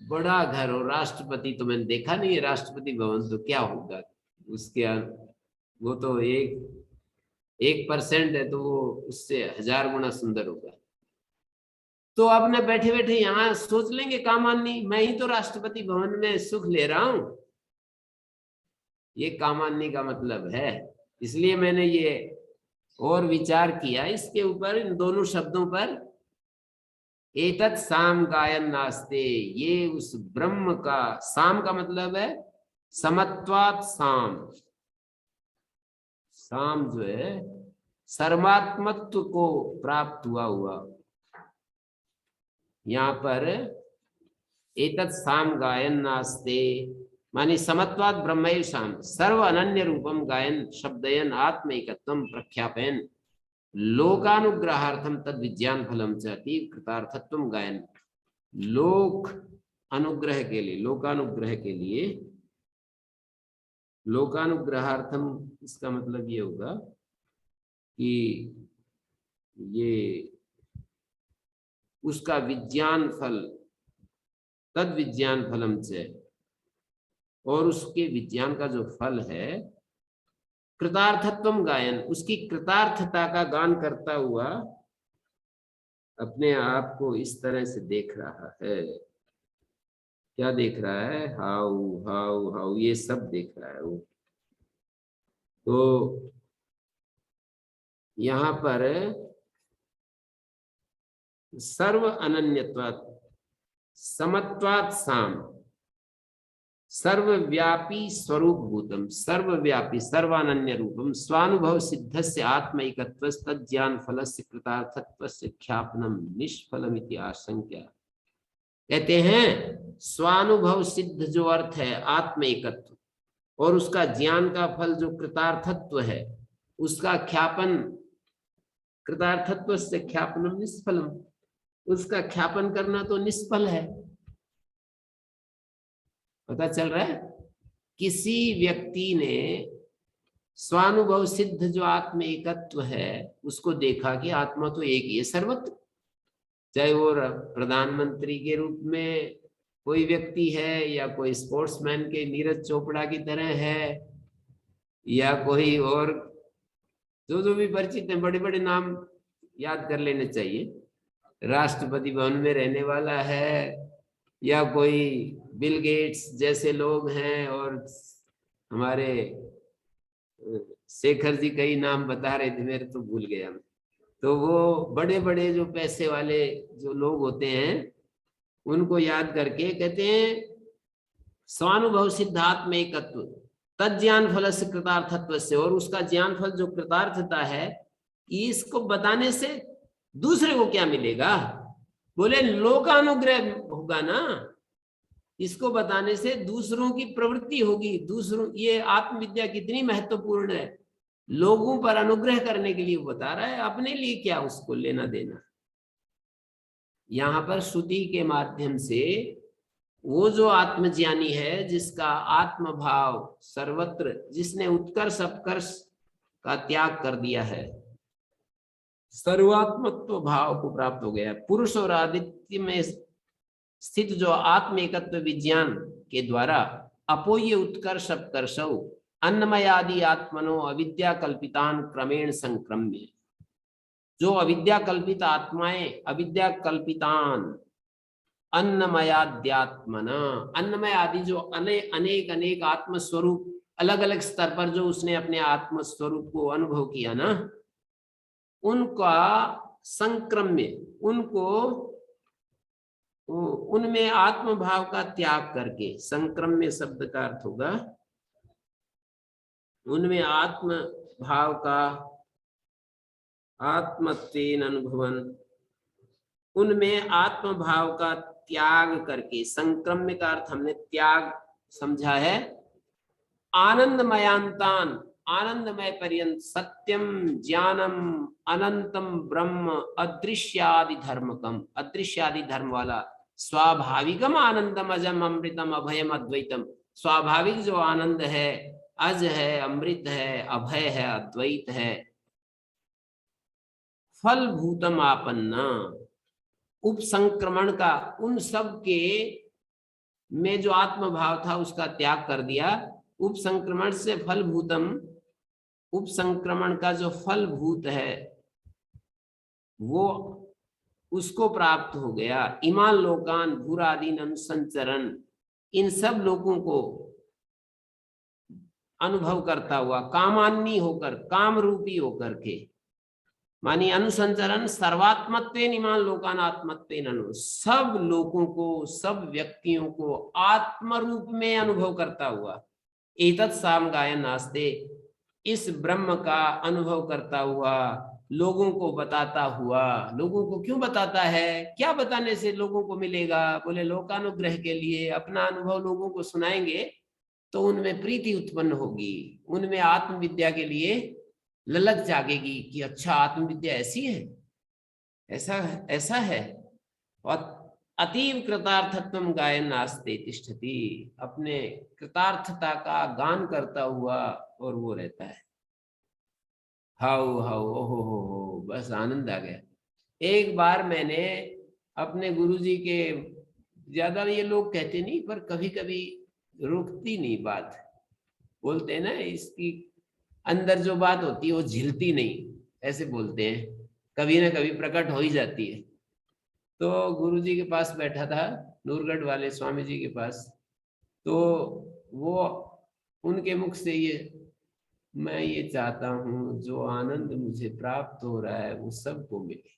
बड़ा घर। और राष्ट्रपति तो मैंने देखा नहीं है, राष्ट्रपति भवन तो क्या होगा उसके, वो तो 1% है, तो वो उससे 1000 गुना सुंदर होगा। तो अब मैं बैठे बैठे यहाँ सोच लेंगे कामान्नी, मैं ही तो राष्ट्रपति भवन में सुख ले रहा हूं, ये कामान्नी का मतलब है। इसलिए मैंने ये और विचार किया इसके ऊपर, इन दोनों शब्दों पर। एतत् साम गायन नास्ते, ये उस ब्रह्म का, साम का मतलब है समत्वात् साम, साम जो है सर्वात्मत्व को प्राप्त हुआ। यहाँ पर एतत् साम गायन नास्ते मानी समत्वात् ब्रह्मैव साम सर्व अनन्य रूपम गायन शब्दयन आत्मैकत्वम प्रख्यापयन लोकानुग्रहार्थम तद विज्ञान फलम च अतीव कृतार्थत्वम गायन। लोक अनुग्रह के लिए, लोकानुग्रह के लिए, लोकानुग्रहार्थम इसका मतलब ये होगा कि ये उसका विज्ञान फल, तद विज्ञान फलम च, और उसके विज्ञान का जो फल है कृतार्थत्वम गायन, उसकी कृतार्थता का गान करता हुआ अपने आप को इस तरह से देख रहा है। क्या देख रहा है? हाउ हाउ हाउ, ये सब देख रहा है वो। तो यहाँ पर सर्व अनन्यत्वात् समत्वात् साम सर्वव्यापी स्वरूप भूतम, सर्वव्यापी सर्वानन्य रूपम स्वानुभव सिद्धस्य आत्मैकत्व तज्ज्ञान फलस्य कृतार्थत्वस्य ख्यापनम निष्फलमिति आशंक्य। कहते हैं स्वानुभव सिद्ध जो अर्थ है आत्मैकत्व, और उसका ज्ञान का फल जो कृतार्थत्व है, उसका ख्यापन, कृतार्थत्व से ख्यापनम निष्फलम, उसका ख्यापन करना तो निष्फल है। पता चल रहा है? किसी व्यक्ति ने स्वानुभव सिद्ध जो आत्म एकत्व है उसको देखा कि आत्मा तो एक ही है सर्वत्र, चाहे वो प्रधानमंत्री के रूप में कोई व्यक्ति है, या कोई स्पोर्ट्समैन के नीरज चोपड़ा की तरह है, या कोई और जो जो भी परिचित है, बड़े बड़े नाम याद कर लेने चाहिए, राष्ट्रपति भवन में रहने वाला है, या कोई बिल गेट्स जैसे लोग हैं, और हमारे शेखर जी कई नाम बता रहे थे, मेरे तो भूल गया मैं। तो वो बड़े बड़े जो पैसे वाले जो लोग होते हैं उनको याद करके कहते हैं स्वानुभव सिद्धात्म एकत्व तज्ज्ञान फल से कृतार्थत्व से, और उसका ज्ञान फल जो कृतार्थता है, इसको बताने से दूसरे को क्या मिलेगा? बोले लोकानुग्रह होगा ना, इसको बताने से दूसरों की प्रवृत्ति होगी, दूसरों, ये आत्मविद्या कितनी महत्वपूर्ण है, लोगों पर अनुग्रह करने के लिए बता रहा है, अपने लिए क्या उसको लेना देना। यहाँ पर श्रुति के माध्यम से वो जो आत्मज्ञानी है, जिसका आत्म भाव सर्वत्र, जिसने उत्कर्ष अपकर्ष का त्याग कर दिया है, सर्वात्मत्व भाव को प्राप्त हो गया, पुरुष और आदित्य में स्थित जो आत्म एकत्व विज्ञान के द्वारा अपोह्य उत्कर्ष अपकर्षौ अन्नमयादि आत्मनो अविद्या कल्पितान क्रमेण संक्रम्य, जो अविद्या कल्पित आत्माएं, अविद्या कल्पितान अन्नमयाद्यात्मना, अन्नमय आदि जो अनेक अनेक आत्मस्वरूप, अलग अलग स्तर पर जो उसने अपने आत्मस्वरूप को अनुभव किया ना, उनका संक्रम्य, उनको उनमें आत्म भाव का त्याग करके, संक्रम्य शब्द का अर्थ होगा उनमें आत्म भाव का, आत्मत्वेन अनुभवन, उनमें आत्म भाव का त्याग करके, संक्रम्य का अर्थ हमने त्याग समझा है, आनंदमयांतान, आनंदमय पर्यंत सत्यम ज्ञानम अनंतम ब्रह्म अदृश्यादि धर्मकम, अदृश्यादि धर्म वाला स्वाभाविकम आनंदम अजम अमृतम अभयम अद्वैतम, स्वाभाविक जो आनंद है, अज है, अमृत है, अभय है, अद्वैत है। फल भूतम आपन्ना, उपसंक्रमण का, उन सब के में जो आत्मभाव था उसका त्याग कर दिया। उपसंक्रमण से फल भूतम, उपसंक्रमण का जो फल भूत है वो उसको प्राप्त हो गया। इमान लोकान भूरादीन अनुसंचरण, इन सब लोगों को अनुभव करता हुआ, कामान्नी होकर, काम रूपी होकर के, मानी अनुसंचरण सर्वात्मत्वेन इमान लोकान आत्मत्वेन अनु, सब लोगों को, सब व्यक्तियों को आत्म रूप में अनुभव करता हुआ। एतत् साम गायन नास्ते, इस ब्रह्म का अनुभव करता हुआ, लोगों को बताता हुआ। लोगों को क्यों बताता है? क्या बताने से लोगों को मिलेगा? बोले लोकानुग्रह के लिए। अपना अनुभव लोगों को सुनाएंगे तो उनमें प्रीति उत्पन्न होगी, उनमें आत्मविद्या के लिए ललक जागेगी कि अच्छा आत्मविद्या ऐसी है, ऐसा है। और अतीव कृतार्थत्वम गायन नास्ते तिष्ठति, अपने कृतार्थता का गान करता हुआ और वो रहता है। हाउ हाउ ओहो हो, बस आनंद आ गया। एक बार मैंने अपने गुरुजी के, ज्यादा ये लोग कहते नहीं पर कभी कभी रुकती नहीं बात, बोलते हैं ना इसकी अंदर जो बात होती है वो झिलती नहीं, ऐसे बोलते हैं, कभी ना कभी प्रकट हो ही जाती है। तो गुरुजी के पास बैठा था, नूरगढ़ वाले स्वामी जी के पास, तो वो उनके मुख से ये, मैं ये चाहता हूं जो आनंद मुझे प्राप्त हो रहा है वो सबको मिले।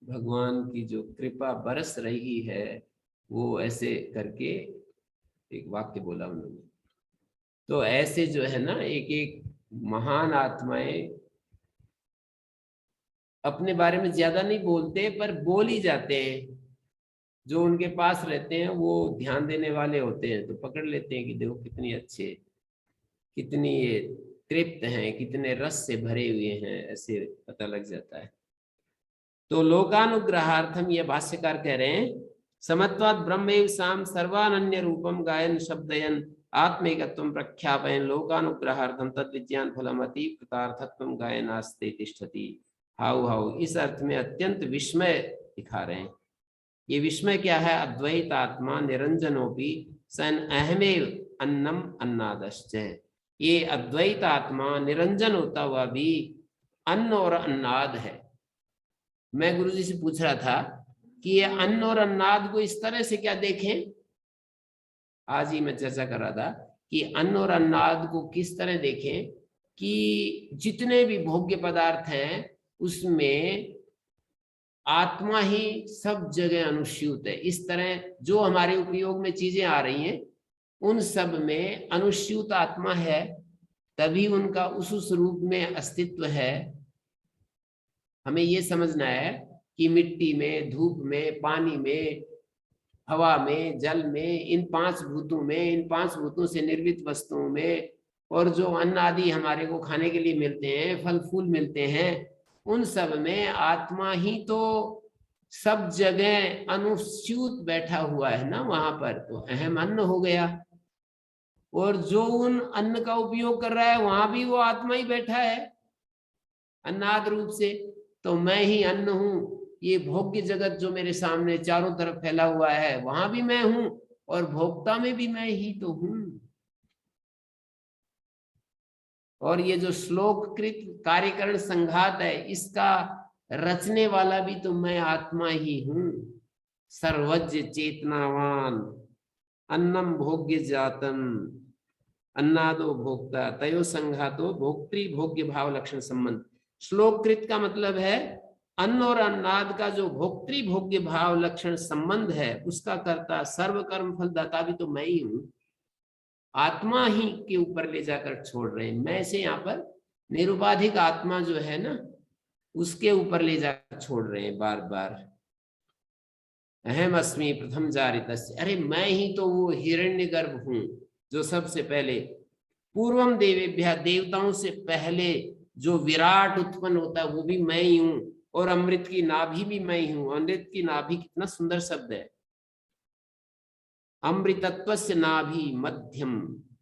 भगवान की जो कृपा बरस रही है, वो ऐसे करके एक वाक्य बोला उन्होंने। तो ऐसे जो है ना, एक एक महान आत्माएं अपने बारे में ज्यादा नहीं बोलते पर बोल ही जाते हैं। जो उनके पास रहते हैं वो ध्यान देने वाले होते हैं तो पकड़ लेते हैं कि देखो कितनी अच्छे, कितनी ये तृप्त हैं, कितने रस से भरे हुए हैं, ऐसे पता लग जाता है। तो लोकानुग्रहार्थम ये भाष्यकार कह रहे हैं, समत्वाद ब्रह्मेव साम सर्वानन्य रूपम गायन शब्दयन आत्मेकत्वं प्रख्यापयन लोकानुग्रहार्थम तद विज्ञान फलम अतीव कृतार्थत्वं गायनास्ते तिष्ठति। हाउ हाउ, इस अर्थ में अत्यंत विस्मय दिखा रहे हैं। ये विस्मय क्या है? अद्वैत आत्मा निरंजनोपि सन अहमेव अन्नम अन्नादश्च, ये अद्वैत आत्मा निरंजन होता हुआ भी अन्न और अन्नाद है। मैं गुरुजी से पूछ रहा था कि ये अन्न और अन्नाद को इस तरह से क्या देखें, आज ही मैं चर्चा कर रहा था कि अन्न और अन्नाद को किस तरह देखें कि जितने भी भोग्य पदार्थ हैं उसमें आत्मा ही सब जगह अनुस्यूत है। इस तरह जो हमारे उपयोग में चीजें आ रही हैं उन सब में अनुस्यूत आत्मा है, तभी उनका उस रूप में अस्तित्व है। हमें ये समझना है कि मिट्टी में, धूप में, पानी में, हवा में, जल में, इन पांच भूतों में, इन पांच भूतों से निर्मित वस्तुओं में, और जो अन्न आदि हमारे को खाने के लिए मिलते हैं, फल फूल मिलते हैं, उन सब में आत्मा ही तो सब जगह अनुस्यूत बैठा हुआ है ना, वहां पर तो अहम अन्न हो गया। और जो उन अन्न का उपयोग कर रहा है वहां भी वो आत्मा ही बैठा है अन्नाद रूप से। तो मैं ही अन्न हूं। ये भोग्य जगत जो मेरे सामने चारों तरफ फैला हुआ है वहां भी मैं हूं और भोक्ता में भी मैं ही तो हूं। और ये जो श्लोककृत कार्यकरण संघात है इसका रचने वाला भी तो मैं आत्मा ही हूं। सर्वज्ञ चेतनावान अन्नम भोग्य जातम अन्नादो भोक्ता तयो संघातो भोक्तृ भोग्य भाव लक्षण संबंध। श्लोककृत का मतलब है अन्न और अन्नाद का जो भोक्तृ भोग्य भाव लक्षण संबंध है उसका कर्ता सर्व कर्म फलदाता भी तो मैं ही हूं। आत्मा ही के ऊपर ले जाकर छोड़ रहे हैं। मैं से यहाँ पर निरुपाधिक आत्मा जो है ना उसके ऊपर ले जाकर छोड़ रहे हैं बार बार। अहम अस्मि प्रथम जारितस्य, अरे मैं ही तो वो हिरण्यगर्भ हूं जो सबसे पहले पूर्वम देवेभ्य, देवताओं से पहले जो विराट उत्पन्न होता है वो भी मैं ही हूं, और अमृत की नाभि भी मैं ही हूं। अमृत की नाभि कितना सुंदर शब्द है। अमृतत्वस्य नाभि मध्यम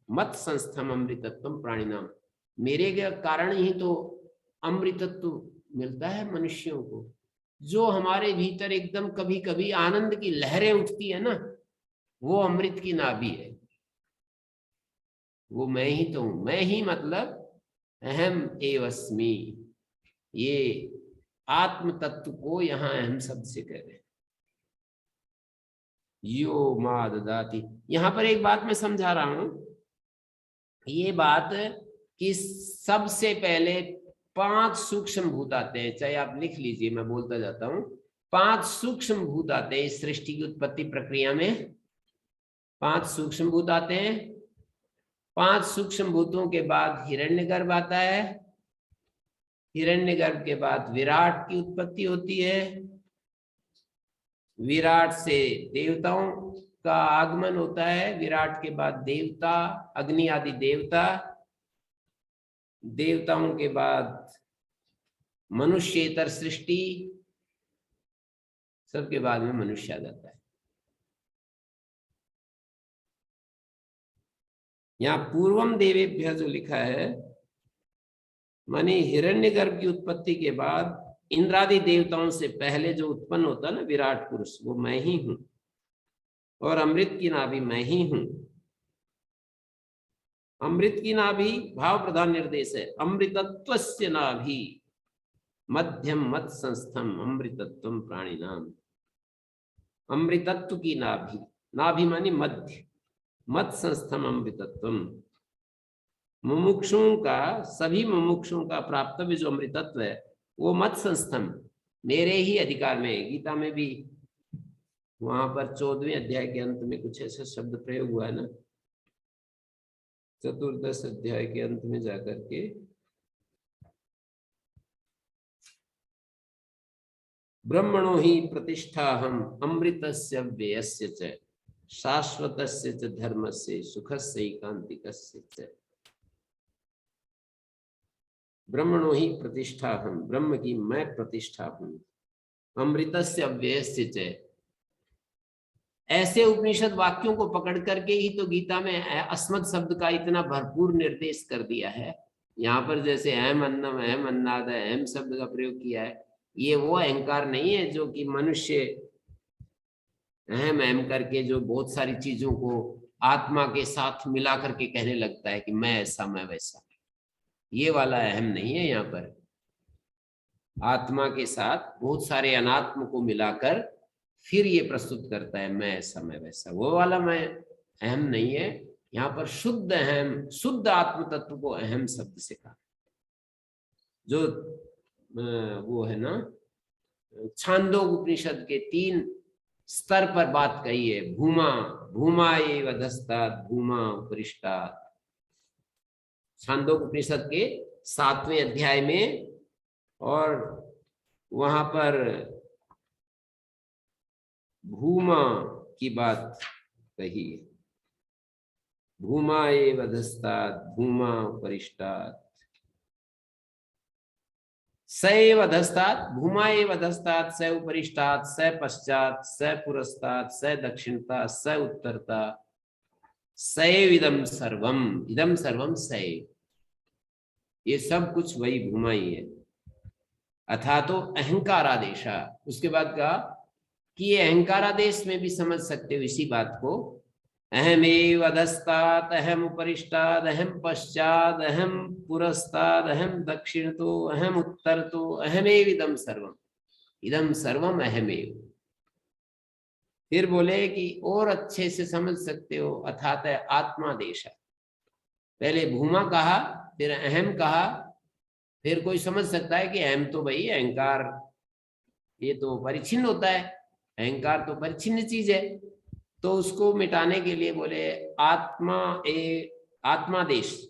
मत संस्थम अमृतत्वम प्राणिनाम। मेरे के कारण ही तो अमृतत्व मिलता है मनुष्यों को। जो हमारे भीतर एकदम कभी कभी आनंद की लहरें उठती है ना, वो अमृत की नाभि है। वो मैं ही तो हूं। मैं ही मतलब अहम एवस्मि। ये आत्म तत्व को यहाँ अहम शब्द से कह रहे हैं। यो मा ददाति। यहां पर एक बात मैं समझा रहा हूं, ये बात कि सबसे पहले 5 सूक्ष्म भूत आते हैं। चाहे आप लिख लीजिए, मैं बोलता जाता हूं। 5 सूक्ष्म भूत आते हैं इस सृष्टि की उत्पत्ति प्रक्रिया में। 5 सूक्ष्म भूत आते हैं। 5 सूक्ष्म भूतों के बाद हिरण्यगर्भ आता है। हिरण्यगर्भ के बाद विराट की उत्पत्ति होती है। विराट से देवताओं का आगमन होता है। विराट के बाद देवता, अग्नि आदि देवता। देवताओं के बाद मनुष्येतर सृष्टि। सबके बाद में मनुष्य आ जाता है। यहाँ पूर्वम देवेभ्य जो लिखा है, माने हिरण्यगर्भ की उत्पत्ति के बाद इंद्रादि देवताओं से पहले जो उत्पन्न होता है ना विराट पुरुष, वो मैं ही हूं। और अमृत की नाभि मैं ही हूं। अमृत की नाभि भाव प्रधान निर्देश है। अमृतत्वस्य नाभि मध्यम मत संस्थम अमृतत्वम प्राणिनाम। अमृतत्व की नाभि, नाभि मानी मध्य, मत संस्थम अमृतत्वम। मुमुक्षुओं का, सभी मुमुक्षुओं का प्राप्तव्य जो अमृतत्व है वो मत संस्थम, मेरे ही अधिकार में है। गीता में भी वहां पर 14वें अध्याय के अंत में कुछ ऐसा शब्द प्रयोग हुआ है ना, 14th अध्याय के अंत में जाकर के ब्रह्मणो ही प्रतिष्ठा हम अमृतस्य व्ययस्य च शाश्वतस्य च धर्मस्य सुखस्य एकांतिकस्य च। ब्रह्मणो ही प्रतिष्ठा हम, ब्रह्म की मैं प्रतिष्ठा हूं। अमृतस्य अव्ययस्य च, ऐसे उपनिषद वाक्यों को पकड़ करके ही तो गीता में अस्मत् शब्द का इतना भरपूर निर्देश कर दिया है। यहाँ पर जैसे अहम अन्नम अहम अन्नाद अहम शब्द का प्रयोग किया है, ये वो अहंकार नहीं है जो कि मनुष्य अहम अहम करके जो बहुत सारी चीजों को आत्मा के साथ मिला करके कहने लगता है कि मैं ऐसा मैं वैसा। ये वाला अहम नहीं है। यहाँ पर आत्मा के साथ बहुत सारे अनात्म को मिलाकर फिर ये प्रस्तुत करता है मैं ऐसा मैं वैसा। वो वाला मैं अहम नहीं है। यहाँ पर शुद्ध अहम, शुद्ध आत्म तत्व को अहम शब्द से कहा। जो वो है ना, छांदोग उपनिषद के 3 स्तर पर बात कही है। भूमा, भूमा एव अधस्तात् भूमा उपरिष्टात्। छांदोग उपनिषद के 7वें अध्याय में, और वहां पर भूमा की बात कही है। भूमा एव अधस्तात् भूमा उपरिष्टात् सैव अधस्तात् भूमा एव अधस्तात् स उपरिष्टात् स पश्चात् स पुरस्तात् स दक्षिणतात् स उत्तरतात् सैव इदम सर्वम। इदम सर्वम सैव, ये सब कुछ वही भूमा ही है। अथा तो अहंकारादेशा। उसके बाद कहा कि ये अहंकारादेश में भी समझ सकते हो इसी बात को। अहमेव अधस्तात् अहम उपरिष्टात् अहम पश्चात् अहम पुरस्तात् अहम दक्षिणतो अहम उत्तरतो अहमेव इदम सर्वम। इदम सर्वम अहमेव। फिर बोले कि और अच्छे से समझ सकते हो, अर्थात आत्मादेशा। पहले भूमा कहा, फिर अहम कहा। फिर कोई समझ सकता है कि अहम तो भाई अहंकार, ये तो परिच्छिन्न होता है, अहंकार तो परिच्छिन्न चीज है। तो उसको मिटाने के लिए बोले आत्मा आत्मादेश।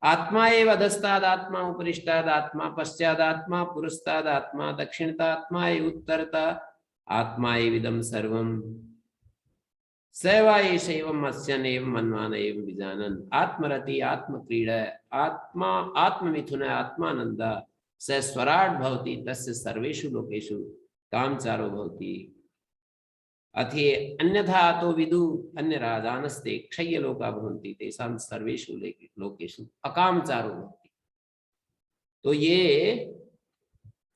आत्मा एव अधस्ताद आत्मा उपरिष्टाद आत्मा पश्चाद आत्मा पुरस्ताद आत्मा दक्षिणता आत्मा एव उत्तरता आत्मा एव इदम सर्वम। सैवा एष एवं मत्स्यन एवं मन्वान एवं विजानन आत्मरति आत्मक्रीडा आत्मा आत्ममिथुन आत्मानंद स स्वराट भवति तस्य सर्वेषु लोकेषु कामचारो भवति अथे अन्यथा तो विदु अन्य राजानस्ते क्षय्य लोका भवन्ति तेषां सर्वेषु लोकेषु अकामचारो भवति। तो ये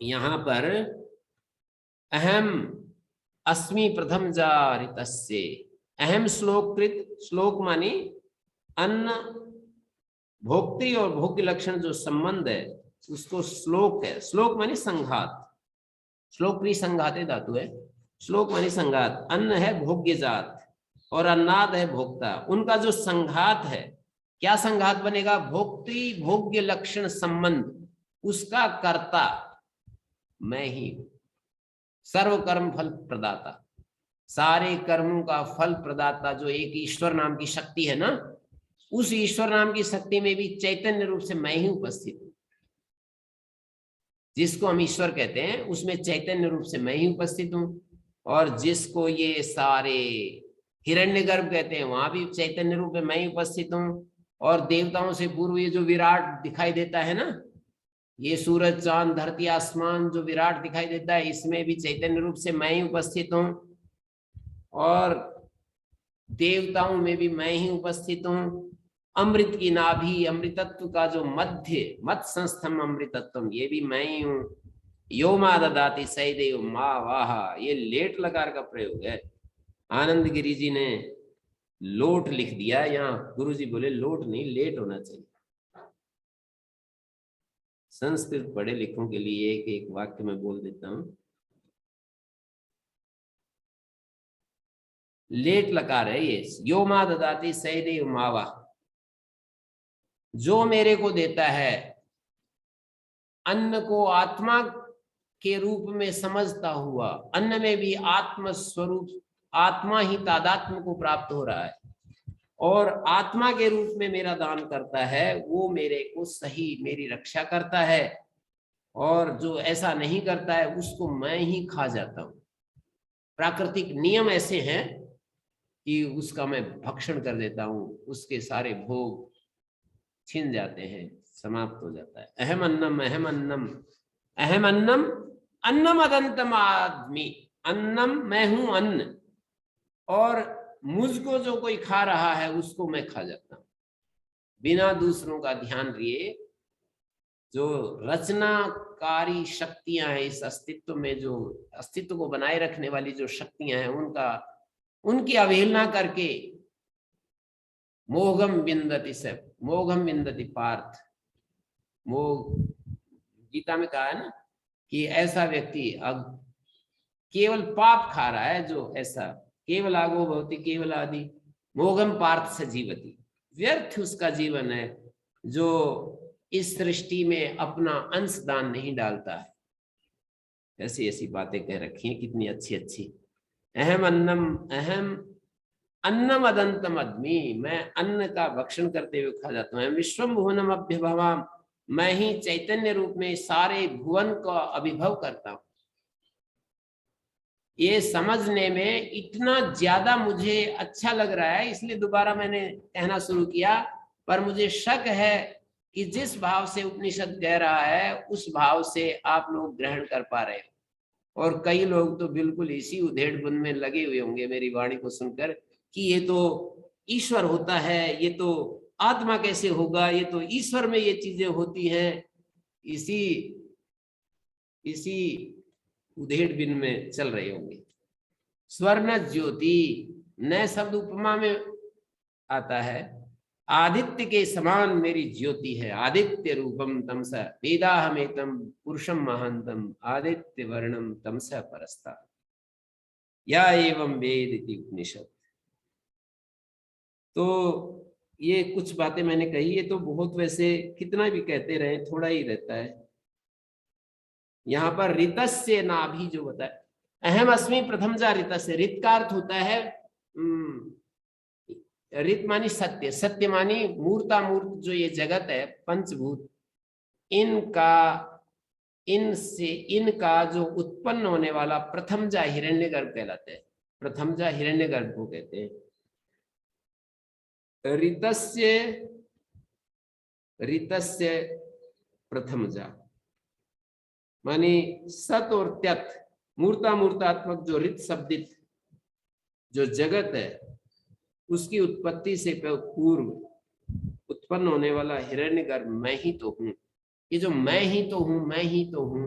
यहाँ पर अहम अस्मि प्रथम जारितस्य अहम श्लोकृत, श्लोक मानी अन्न भोक्ति और भोग्य लक्षण जो संबंध है उसको श्लोक है। श्लोक मानी संघात, श्लोक प्री संघाते धातु है, श्लोक मानी संघात। अन्न है भोग्य जात और अन्नाद है भोक्ता, उनका जो संघात है, क्या संघात बनेगा? भोक्ति भोग्य लक्षण संबंध, उसका कर्ता मैं ही हूं। सर्व कर्म फल प्रदाता, सारे कर्मों का फल प्रदाता जो एक ईश्वर नाम की शक्ति है ना, उस ईश्वर नाम की शक्ति में भी चैतन्य रूप से मैं ही उपस्थित हूं। जिसको हम ईश्वर कहते हैं उसमें चैतन्य रूप से मैं ही उपस्थित हूं। और जिसको ये सारे हिरण्यगर्भ कहते हैं वहां भी चैतन्य रूप में मैं ही उपस्थित हूं। और देवताओं से पूर्व ये जो विराट दिखाई देता है ना, ये सूरज चांद धरती आसमान जो विराट दिखाई देता है, इसमें भी चैतन्य रूप से मैं ही उपस्थित हूं। और देवताओं में भी मैं ही उपस्थित हूं। अमृत की नाभि, अमृतत्व का जो मध्य, मत संस्थम अमृतत्वम, ये भी मैं ही हूं। यो मा ददाति सैदेव मा वाहा, ये लेट लकार का प्रयोग है। आनंद गिरी जी ने लोट लिख दिया, यहाँ गुरु जी बोले लोट नहीं लेट होना चाहिए। संस्कृत पढ़े लिखों के लिए एक एक वाक्य में बोल देता हूं। लेट लकार है ये, यो मा ददाति सैदेव मावा, जो मेरे को देता है, अन्न को आत्मा के रूप में समझता हुआ, अन्न में भी आत्म स्वरूप, आत्मा ही तादात्म्य को प्राप्त हो रहा है और आत्मा के रूप में मेरा दान करता है, वो मेरे को सही मेरी रक्षा करता है। और जो ऐसा नहीं करता है उसको मैं ही खा जाता हूं। प्राकृतिक नियम ऐसे हैं कि उसका मैं भक्षण कर देता हूं, उसके सारे भोग छिन जाते हैं, समाप्त हो जाता है। अहम अन्नम अहम अन्नम अहम अन्नम अन्नम अदंतम आदमी, अन्नम मैं हूं अन्न, और मुझको जो कोई खा रहा है उसको मैं खा जाता हूं बिना दूसरों का ध्यान लिए। जो रचनाकारी शक्तियां हैं इस अस्तित्व में, जो अस्तित्व को बनाए रखने वाली जो शक्तियां हैं, उनकी अवहेलना करके मोघम विंदति से, मोघम विंदति पार्थ, मोह गीता में कहा है ना कि ऐसा व्यक्ति अब केवल पाप खा रहा है, जो ऐसा केवल आगो भवति केवल आदि मोघम पार्थ से जीवती, व्यर्थ उसका जीवन है जो इस सृष्टि में अपना अंश दान नहीं डालता है। ऐसी ऐसी बातें कह रखी हैं, कितनी अच्छी अच्छी। अहम अन्नम अदंतम अद्मि, मैं अन्न का भक्षण करते हुए खा जाता हूँ। विश्वम भुवनम अभ्यभवाम, मैं ही चैतन्य रूप में सारे भुवन का अभिभव करता हूं। ये समझने में इतना ज्यादा मुझे अच्छा लग रहा है, इसलिए दोबारा मैंने कहना शुरू किया। पर मुझे शक है कि जिस भाव से उपनिषद कह रहा है उस भाव से आप लोग ग्रहण कर पा रहे हो। और कई लोग तो बिल्कुल इसी उधेड़ बुन में लगे हुए होंगे मेरी वाणी को सुनकर कि ये तो ईश्वर होता है, ये तो आत्मा कैसे होगा, ये तो ईश्वर में ये चीजें होती हैं। इसी उधेड़ बिन में चल रहे होंगे। स्वर्ण ज्योति नए शब्द उपमा में आता है। आदित्य के समान मेरी ज्योति है, आदित्य रूपम तमसा वेदाहमेतम पुरुषम महांतम आदित्य वर्णम तमसा परस्ता या एवं वेद इति उपनिषद। तो ये कुछ बातें मैंने कही, ये तो बहुत वैसे कितना भी कहते रहे थोड़ा ही रहता है। यहाँ पर ऋतस्य नाभि जो बताया, अहम अस्मि प्रथम जा ऋतस्य, ऋत का अर्थ होता है ऋत मानी सत्य, सत्य मानी मूर्तामूर्त जो ये जगत है पंचभूत, इनका जो उत्पन्न होने वाला प्रथम जा हिरण्यगर्भ कहलाते हैं। प्रथम जा हिरण्यगर्भ को कहते हैं। ऋतस्य ऋतस्य प्रथमजा, माने सत और त्यत मूर्तात्मक जो ऋत शब्दित जो जगत है उसकी उत्पत्ति से पूर्व उत्पन्न होने वाला हिरण्यगर्भ मैं ही तो हूं। ये जो मैं ही तो हूं, मैं ही तो हूं,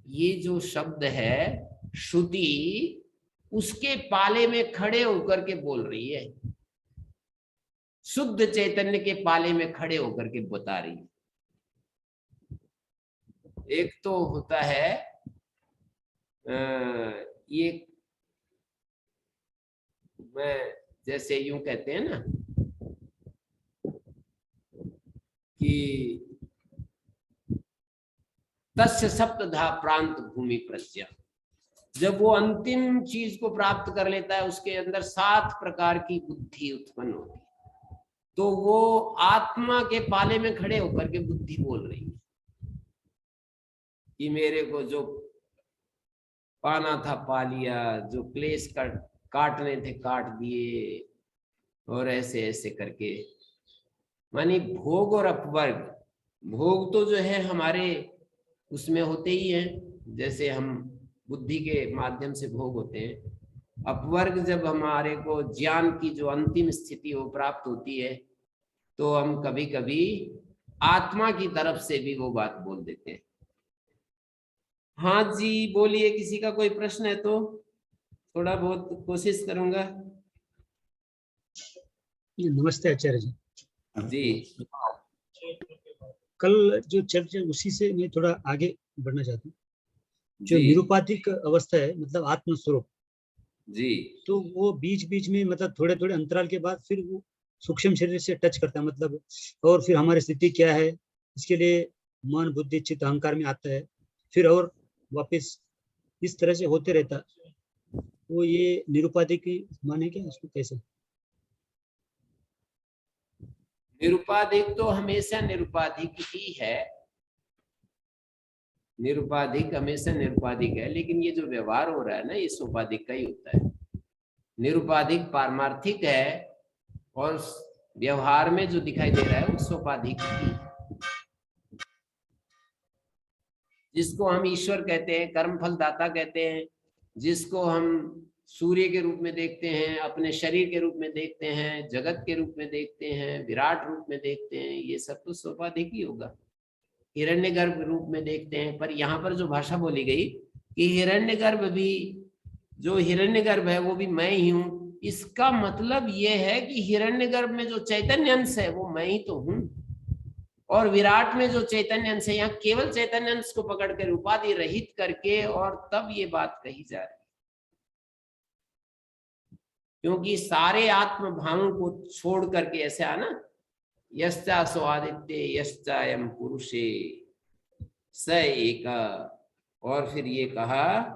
ये जो शब्द है श्रुति उसके पाले में खड़े होकर के बोल रही है, शुद्ध चैतन्य के पाले में खड़े होकर के बता रही है। एक तो होता है ये मैं जैसे यूं कहते हैं ना कि तस्य सप्तधा प्रांत भूमि प्रज्ञा, जब वो अंतिम चीज को प्राप्त कर लेता है उसके अंदर 7 प्रकार की बुद्धि उत्पन्न होती है, तो वो आत्मा के पाले में खड़े होकर के बुद्धि बोल रही है कि मेरे को जो पाना था पा लिया, जो क्लेश काटने थे काट दिए, और ऐसे ऐसे करके मानी भोग और अपवर्ग। भोग तो जो है हमारे उसमें होते ही हैं, जैसे हम बुद्धि के माध्यम से भोग होते हैं। अपवर्ग जब हमारे को ज्ञान की जो अंतिम स्थिति वो प्राप्त होती है तो हम कभी कभी आत्मा की तरफ से भी वो बात बोल देते हैं। हाँ जी बोलिए, किसी का कोई प्रश्न है तो थोड़ा बहुत कोशिश करूंगा। नमस्ते आचार्य जी। जी कल जो चर्चा उसी से मैं थोड़ा आगे बढ़ना चाहता हूँ। जो निरुपाधिक अवस्था है मतलब आत्मस्वरूप जी, तो वो बीच बीच में मतलब थोड़े थोड़े अंतराल के बाद फिर वो सूक्ष्म शरीर से टच करता है मतलब, और फिर हमारी स्थिति क्या है इसके लिए मन बुद्धि चित्त अहंकार में आता है, फिर और वापस इस तरह से होते रहता। वो ये निरुपाधिक माने क्या उसको कैसे? निरुपाधिक तो हमेशा निरुपाधिक ही है, निरुपाधिक हमेशा निरुपाधिक है, लेकिन ये जो व्यवहार हो रहा है ना ये सोपाधिक का ही होता है। निरुपाधिक पारमार्थिक है और व्यवहार में जो दिखाई दे रहा है वो सोपाधिक ही, जिसको हम ईश्वर कहते हैं, कर्मफल दाता कहते हैं, जिसको हम सूर्य के रूप में देखते हैं, अपने शरीर के रूप में देखते हैं, जगत के रूप में देखते हैं, विराट रूप में देखते हैं, ये सब तो सोपाधिक ही होगा। हिरण्यगर्भ रूप में देखते हैं, पर यहाँ पर जो भाषा बोली गई कि हिरण्यगर्भ भी, जो हिरण्यगर्भ है वो भी मैं ही हूं, इसका मतलब ये है कि हिरण्यगर्भ में जो चैतन्य अंश है वो मैं ही तो हूं, और विराट में जो चैतन्य अंश है यहाँ केवल चैतन्य अंश को पकड़ कर उपाधि रहित करके और तब ये बात कही जा रही है, क्योंकि सारे आत्म भावों को छोड़ करके ऐसे आना, यश्चा स्वादित्य यश्चायम पुरुषे स एका, और फिर ये कहा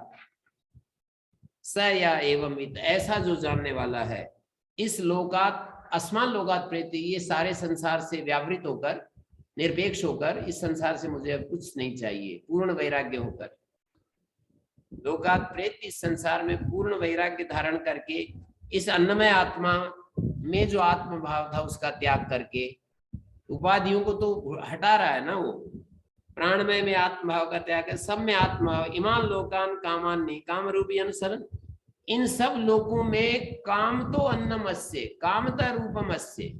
स या एवं इत, ऐसा जो जानने वाला है इस लोकात अस्मान लोकात प्रेति, ये सारे संसार से व्यावृत होकर निरपेक्ष होकर इस संसार से मुझे अब कुछ नहीं चाहिए, पूर्ण वैराग्य होकर लोकात प्रेत, इस संसार में पूर्ण वैराग्य धारण करके इस अन्नमय आत्मा में जो आत्म भाव था उसका त्याग करके उपाधियों को तो हटा रहा है ना, वो प्राणमय में आत्म भाव का त्याग है, सब में आत्म भाव। इमान लोकान कामान नहीं काम रूपी अनुसरण, इन सब लोगों में काम तो अन्नमस्य कामता रूपमस्य,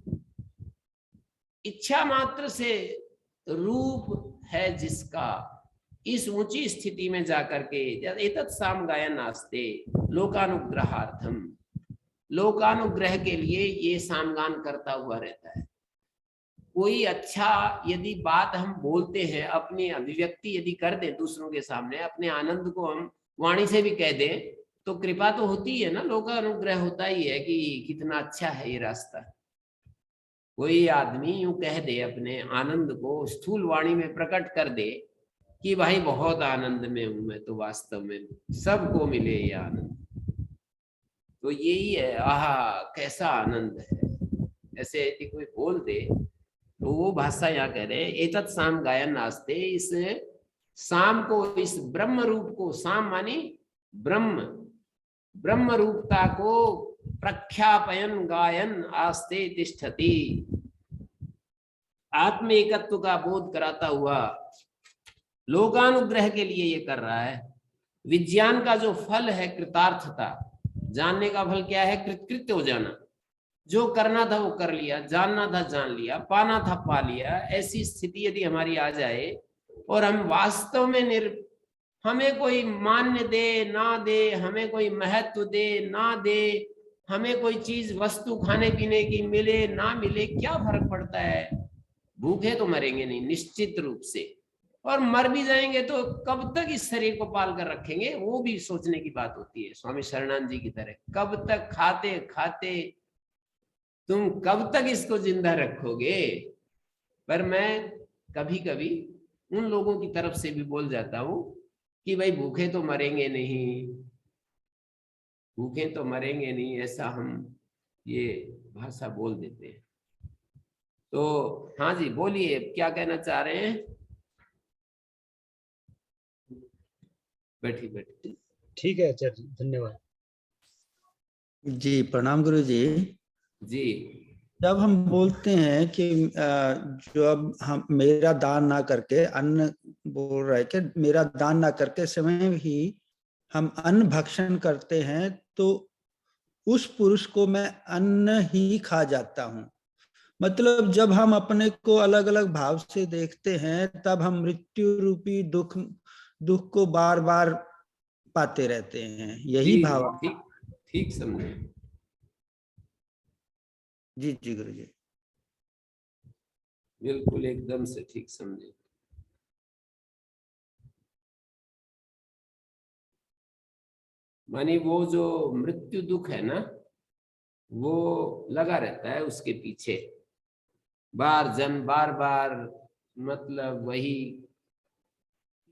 इच्छा मात्र से रूप है जिसका, इस ऊंची स्थिति में जाकर के एतत् साम गायन आस्ते लोकानुग्रहार्थम, लोकानुग्रह के लिए ये सामगान करता हुआ रहता है। कोई अच्छा यदि बात हम बोलते हैं, अपनी अभिव्यक्ति यदि कर दें दूसरों के सामने, अपने आनंद को हम वाणी से भी कह दें तो कृपा तो होती है ना, लोकानुग्रह होता ही है कि कितना अच्छा है ये रास्ता। कोई आदमी यूं कह दे अपने आनंद को स्थूल वाणी में प्रकट कर दे कि भाई बहुत आनंद में हूं मैं, तो वास्तव में सबको मिले ये आनंद, तो यही है आहा कैसा आनंद है, ऐसे यदि कोई बोल दे तो वो भाषा यहाँ कह रहे हैं एतत् साम गायन नास्ते, इस साम को, इस ब्रह्म रूप को, साम माने ब्रह्म, ब्रह्म रूपता को प्रख्यापयन गायन आस्ते तिष्ठति। आत्म एकत्व का बोध कराता हुआ लोकानुग्रह के लिए ये कर रहा है। विज्ञान का जो फल है कृतार्थता, जानने का फल क्या है? कृतकृत्य हो जाना। जो करना था वो कर लिया, जानना था जान लिया, पाना था पा लिया। ऐसी स्थिति यदि हमारी आ जाए और हम वास्तव में हमें कोई मान्य दे ना दे, हमें कोई महत्व दे ना दे, हमें कोई चीज वस्तु खाने पीने की मिले ना मिले, क्या फर्क पड़ता है? भूखे तो मरेंगे नहीं निश्चित रूप से, और मर भी जाएंगे तो कब तक इस शरीर को पाल कर रखेंगे, वो भी सोचने की बात होती है। स्वामी शरणानंद जी की तरह, कब तक खाते खाते तुम कब तक इसको जिंदा रखोगे? पर मैं कभी कभी उन लोगों की तरफ से भी बोल जाता हूं कि भाई भूखे तो मरेंगे नहीं, भूखे तो मरेंगे नहीं, ऐसा हम ये भाषा बोल देते हैं। तो हाँ जी, बोलिए, क्या कहना चाह रहे हैं? बैठी बैठी। ठीक है आचार्य जी, धन्यवाद जी। प्रणाम गुरु जी। जी जब हम बोलते हैं कि जो अब हम मेरा दान ना करके अन्न बोल रहे कि मेरा दान ना करके समय ही हम अन्न भक्षण करते हैं, तो उस पुरुष को मैं अन्न ही खा जाता हूँ। मतलब जब हम अपने को अलग अलग भाव से देखते हैं, तब हम मृत्यु रूपी दुख को बार बार पाते रहते हैं। यही जी भाव। ठीक ठीक समझे। जी जी गुरु जी। बिल्कुल एकदम से ठीक समझे। मानी वो जो मृत्यु दुख है ना, वो लगा रहता है उसके पीछे, बार बार, मतलब वही,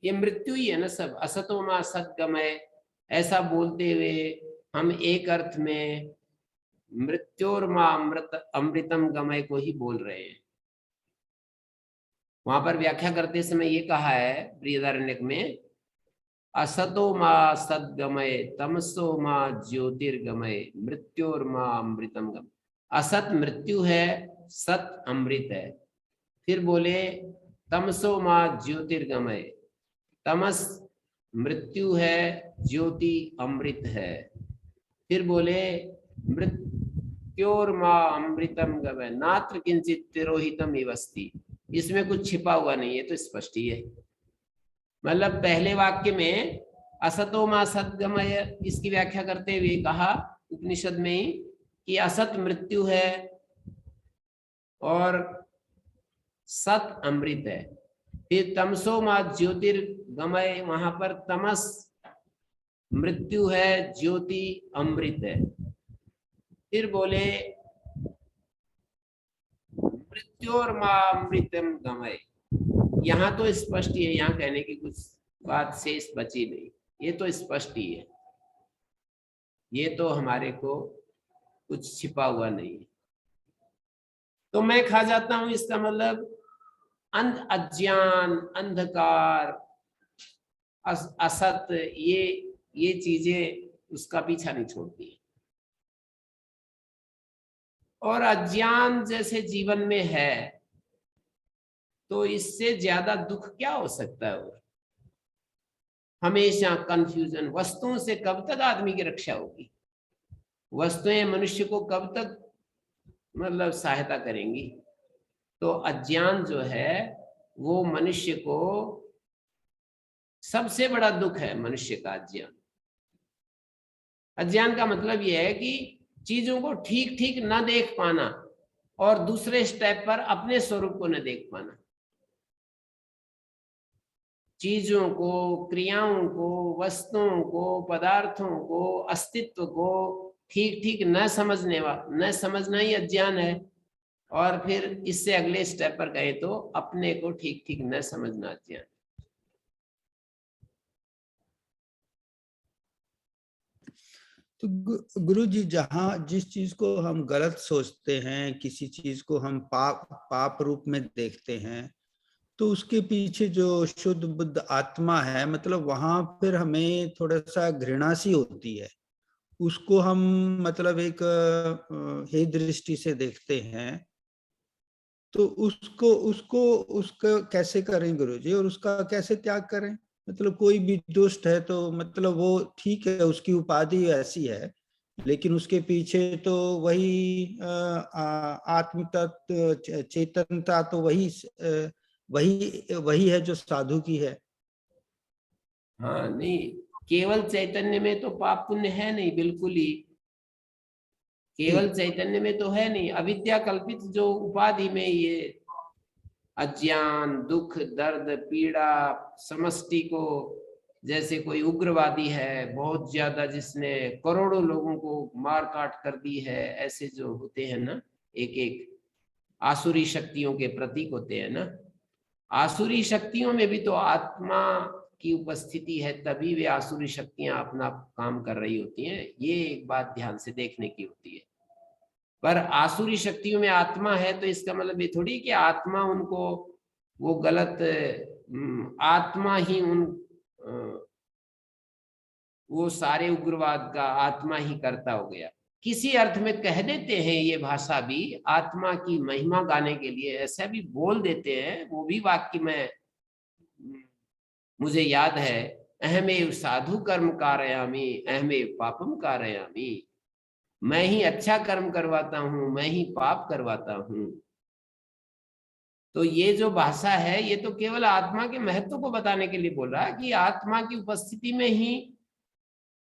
ये मृत्यु ही है ना सब। असतो मा सद्गमय, ऐसा बोलते हुए हम एक अर्थ में मृत्योर्मा अमृत अमृतम गमय को ही बोल रहे हैं। वहां पर व्याख्या करते समय ये कहा है बृहदारण्यक में, असतो मा सद्गमय तमसो मा ज्योतिर्गमय मृत्योर्मा अमृतम गमय। असत मृत्यु है, सत अमृत है। फिर बोले तमसो मा ज्योतिर्गमय, तमस मृत्यु है, ज्योति अमृत है। फिर बोले मृत्योर्मा अमृतम गमय नात्र किंचित तिरोहितम इवस्ति। इसमें कुछ छिपा हुआ नहीं है, तो स्पष्ट ही है। मतलब पहले वाक्य में असतो मा सद्गमय, इसकी व्याख्या करते हुए कहा उपनिषद में ही कि असत मृत्यु है और सत अमृत है। फिर तमसो मा ज्योतिर्गमय, वहां पर तमस मृत्यु है, ज्योति अमृत है। फिर बोले मृत्योर्मा अमृतम गमय, यहाँ तो स्पष्ट ही है, यहाँ कहने की कुछ बात शेष बची नहीं, ये तो स्पष्ट ही है, ये तो हमारे को कुछ छिपा हुआ नहीं है। तो मैं खा जाता हूं, इसका मतलब अज्ञान, अंधकार, असत, ये चीजें उसका पीछा नहीं छोड़ती। और अज्ञान जैसे जीवन में है, तो इससे ज्यादा दुख क्या हो सकता है? और हमेशा कंफ्यूजन। वस्तुओं से कब तक आदमी की रक्षा होगी? वस्तुएं मनुष्य को कब तक मतलब सहायता करेंगी? तो अज्ञान जो है वो मनुष्य को, सबसे बड़ा दुख है मनुष्य का अज्ञान। अज्ञान का मतलब यह है कि चीजों को ठीक ठीक न देख पाना और दूसरे स्टेप पर अपने स्वरूप को न देख पाना। चीजों को, क्रियाओं को, वस्तुओं को, पदार्थों को, अस्तित्व को ठीक ठीक न समझना ही अज्ञान है। और फिर इससे अगले स्टेप पर गए तो अपने को ठीक ठीक न समझना अज्ञान। तो गुरु जी, जहाँ जिस चीज को हम गलत सोचते हैं, किसी चीज को हम पाप रूप में देखते हैं, तो उसके पीछे जो शुद्ध बुद्ध आत्मा है, मतलब वहां फिर हमें थोड़ा सा घृणा सी होती है उसको हम मतलब एक हे दृष्टि से देखते हैं, तो उसको उसको उसका कैसे करें गुरुजी, और उसका कैसे त्याग करें? मतलब कोई भी दुष्ट है तो मतलब वो ठीक है, उसकी उपाधि ऐसी है, लेकिन उसके पीछे तो वही आत्म तत्व चेतनता तो वही वही है जो साधु की है। हाँ नहीं, केवल चैतन्य में तो पाप पुण्य है नहीं, बिल्कुल ही केवल चैतन्य में तो है नहीं। अविद्या कल्पित जो उपाधि में ये अज्ञान, दुख, दर्द, पीड़ा, समष्टि को, जैसे कोई उग्रवादी है बहुत ज्यादा जिसने करोड़ों लोगों को मार काट कर दी है, ऐसे जो होते हैं ना, एक एक आसुरी शक्तियों के प्रतीक होते हैं ना, आसुरी शक्तियों में भी तो आत्मा की उपस्थिति है, तभी वे आसुरी शक्तियां अपना काम कर रही होती हैं। ये एक बात ध्यान से देखने की होती है। पर आसुरी शक्तियों में आत्मा है तो इसका मतलब ये थोड़ी कि आत्मा उनको वो गलत आत्मा ही उन वो सारे उग्रवाद का आत्मा ही करता हो गया। किसी अर्थ में कह देते हैं ये भाषा भी, आत्मा की महिमा गाने के लिए ऐसा भी बोल देते हैं, वो भी वाक्य में मुझे याद है, अहमेव साधु कर्म कारयामि अहमेव पापम कारयामि, मैं ही अच्छा कर्म करवाता हूं, मैं ही पाप करवाता हूं। तो ये जो भाषा है ये तो केवल आत्मा के महत्व को बताने के लिए बोल रहा है कि आत्मा की उपस्थिति में ही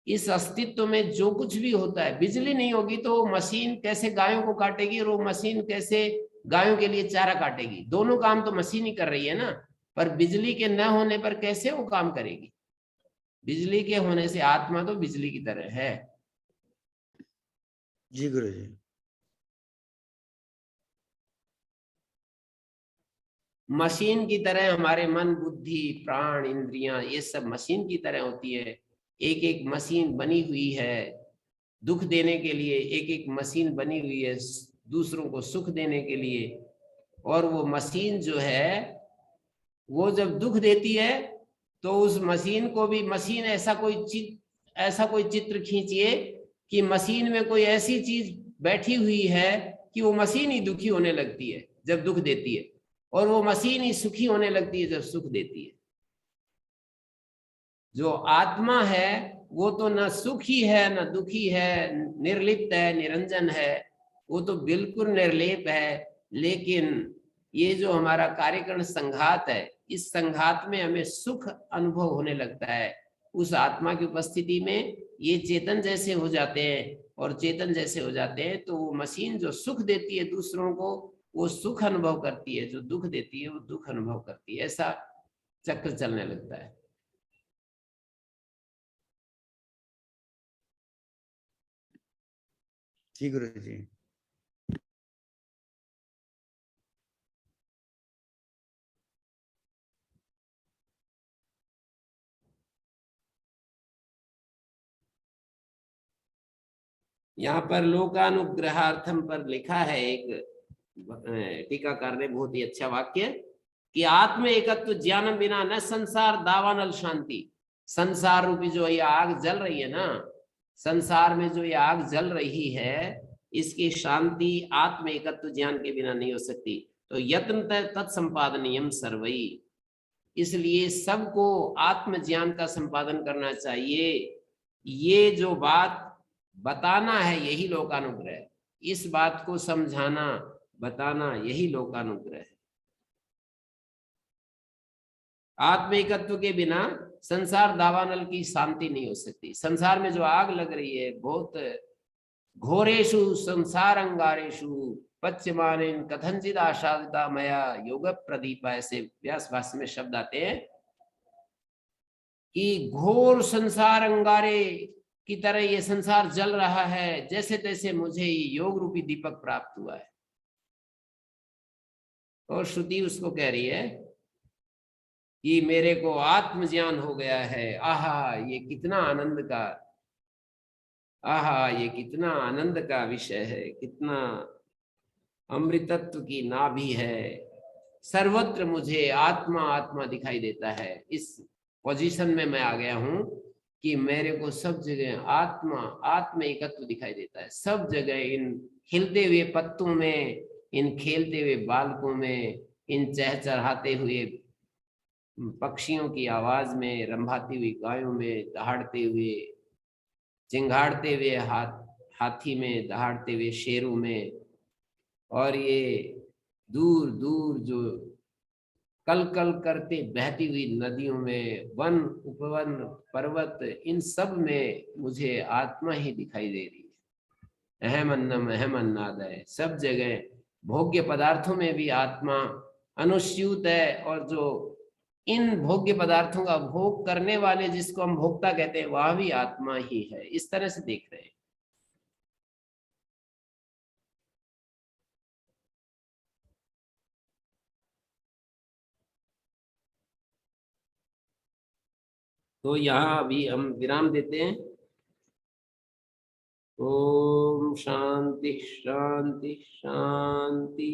इस अस्तित्व में जो कुछ भी होता है, बिजली नहीं होगी तो मशीन कैसे गायों को काटेगी, और वो मशीन कैसे गायों के लिए चारा काटेगी? दोनों काम तो मशीन ही कर रही है ना। पर बिजली के न होने पर कैसे वो काम करेगी? बिजली के होने से आत्मा तो बिजली की तरह है। जी गुरु जी। मशीन की तरह हमारे मन, बुद्धि, प्राण, इंद्रियां, ये सब मशीन की तरह होती है। एक एक मशीन बनी हुई है दुख देने के लिए, एक एक मशीन बनी हुई है दूसरों को सुख देने के लिए। और वो मशीन जो है वो जब दुख देती है तो उस मशीन को भी, मशीन ऐसा कोई चित्र खींचिए कि मशीन में कोई ऐसी चीज बैठी हुई है कि वो मशीन ही दुखी होने लगती है जब दुख देती है, और वो मशीन ही सुखी होने लगती है जब सुख देती है। जो आत्मा है वो तो न सुखी है न दुखी है, निर्लिप्त है, निरंजन है, वो तो बिल्कुल निर्लेप है। लेकिन ये जो हमारा कार्यकरण संघात है, इस संघात में हमें सुख अनुभव होने लगता है। उस आत्मा की उपस्थिति में ये चेतन जैसे हो जाते हैं, और चेतन जैसे हो जाते हैं तो वो मशीन जो सुख देती है दूसरों को वो सुख अनुभव करती है, जो दुख देती है वो दुख अनुभव करती है। ऐसा चक्र चलने लगता है। जी गुरु जी। यहाँ पर लोकानुग्रहार्थम पर लिखा है, एक टीकाकार ने बहुत ही अच्छा वाक्य, कि आत्म एकत्व ज्ञानम बिना न संसार दावानल शांति। संसार रूपी जो ये आग जल रही है ना, संसार में जो ये आग जल रही है, इसकी शांति आत्म एकत्व ज्ञान के बिना नहीं हो सकती। तो यत्न तत्संपादनीयम सर्वई, इसलिए सबको आत्म ज्ञान का संपादन करना चाहिए। ये जो बात बताना है यही लोकानुग्रह है, इस बात को समझाना बताना यही लोकानुग्रह है। आत्मिकत्व के बिना संसार दावानल की शांति नहीं हो सकती। संसार में जो आग लग रही है, बहुत घोरेशु संसार अंगारेशु पच्यमाने कथनचित आशादिता मया योग प्रदीप, ऐसे व्यास भाष्य में शब्द आते हैं कि घोर संसार अंगारे की तरह ये संसार जल रहा है, जैसे तैसे मुझे ये योग रूपी दीपक प्राप्त हुआ है। और श्रुति उसको कह रही है कि मेरे को आत्मज्ञान हो गया है। आहा ये कितना आनंद का, आहा ये कितना आनंद का विषय है, कितना अमृतत्व की नाभि है। सर्वत्र मुझे आत्मा आत्मा दिखाई देता है। इस पोजीशन में मैं आ गया हूं कि मेरे को सब जगह आत्मा आत्म एकत्व दिखाई देता है, सब जगह, इन खिलते हुए पत्तों में, इन खेलते हुए बालकों में, इन चहचहाते हुए पक्षियों की आवाज में, रंभाती हुई गायों में, दहाड़ते हुए चिंगाड़ते हुए हाथी में, दहाड़ते हुए शेरों में, और ये दूर दूर जो कल कल करते बहती हुई नदियों में, वन उपवन पर्वत, इन सब में मुझे आत्मा ही दिखाई दे रही है। अहम अन्नम अहम अन्नादय, सब जगह भोग्य पदार्थों में भी आत्मा अनुस्यूत है, और जो इन भोग्य पदार्थों का भोग करने वाले, जिसको हम भोक्ता कहते हैं, वह भी आत्मा ही है। इस तरह से देख रहे हैं। तो यहाँ अभी हम विराम देते हैं। ओम शांति शांति शांति।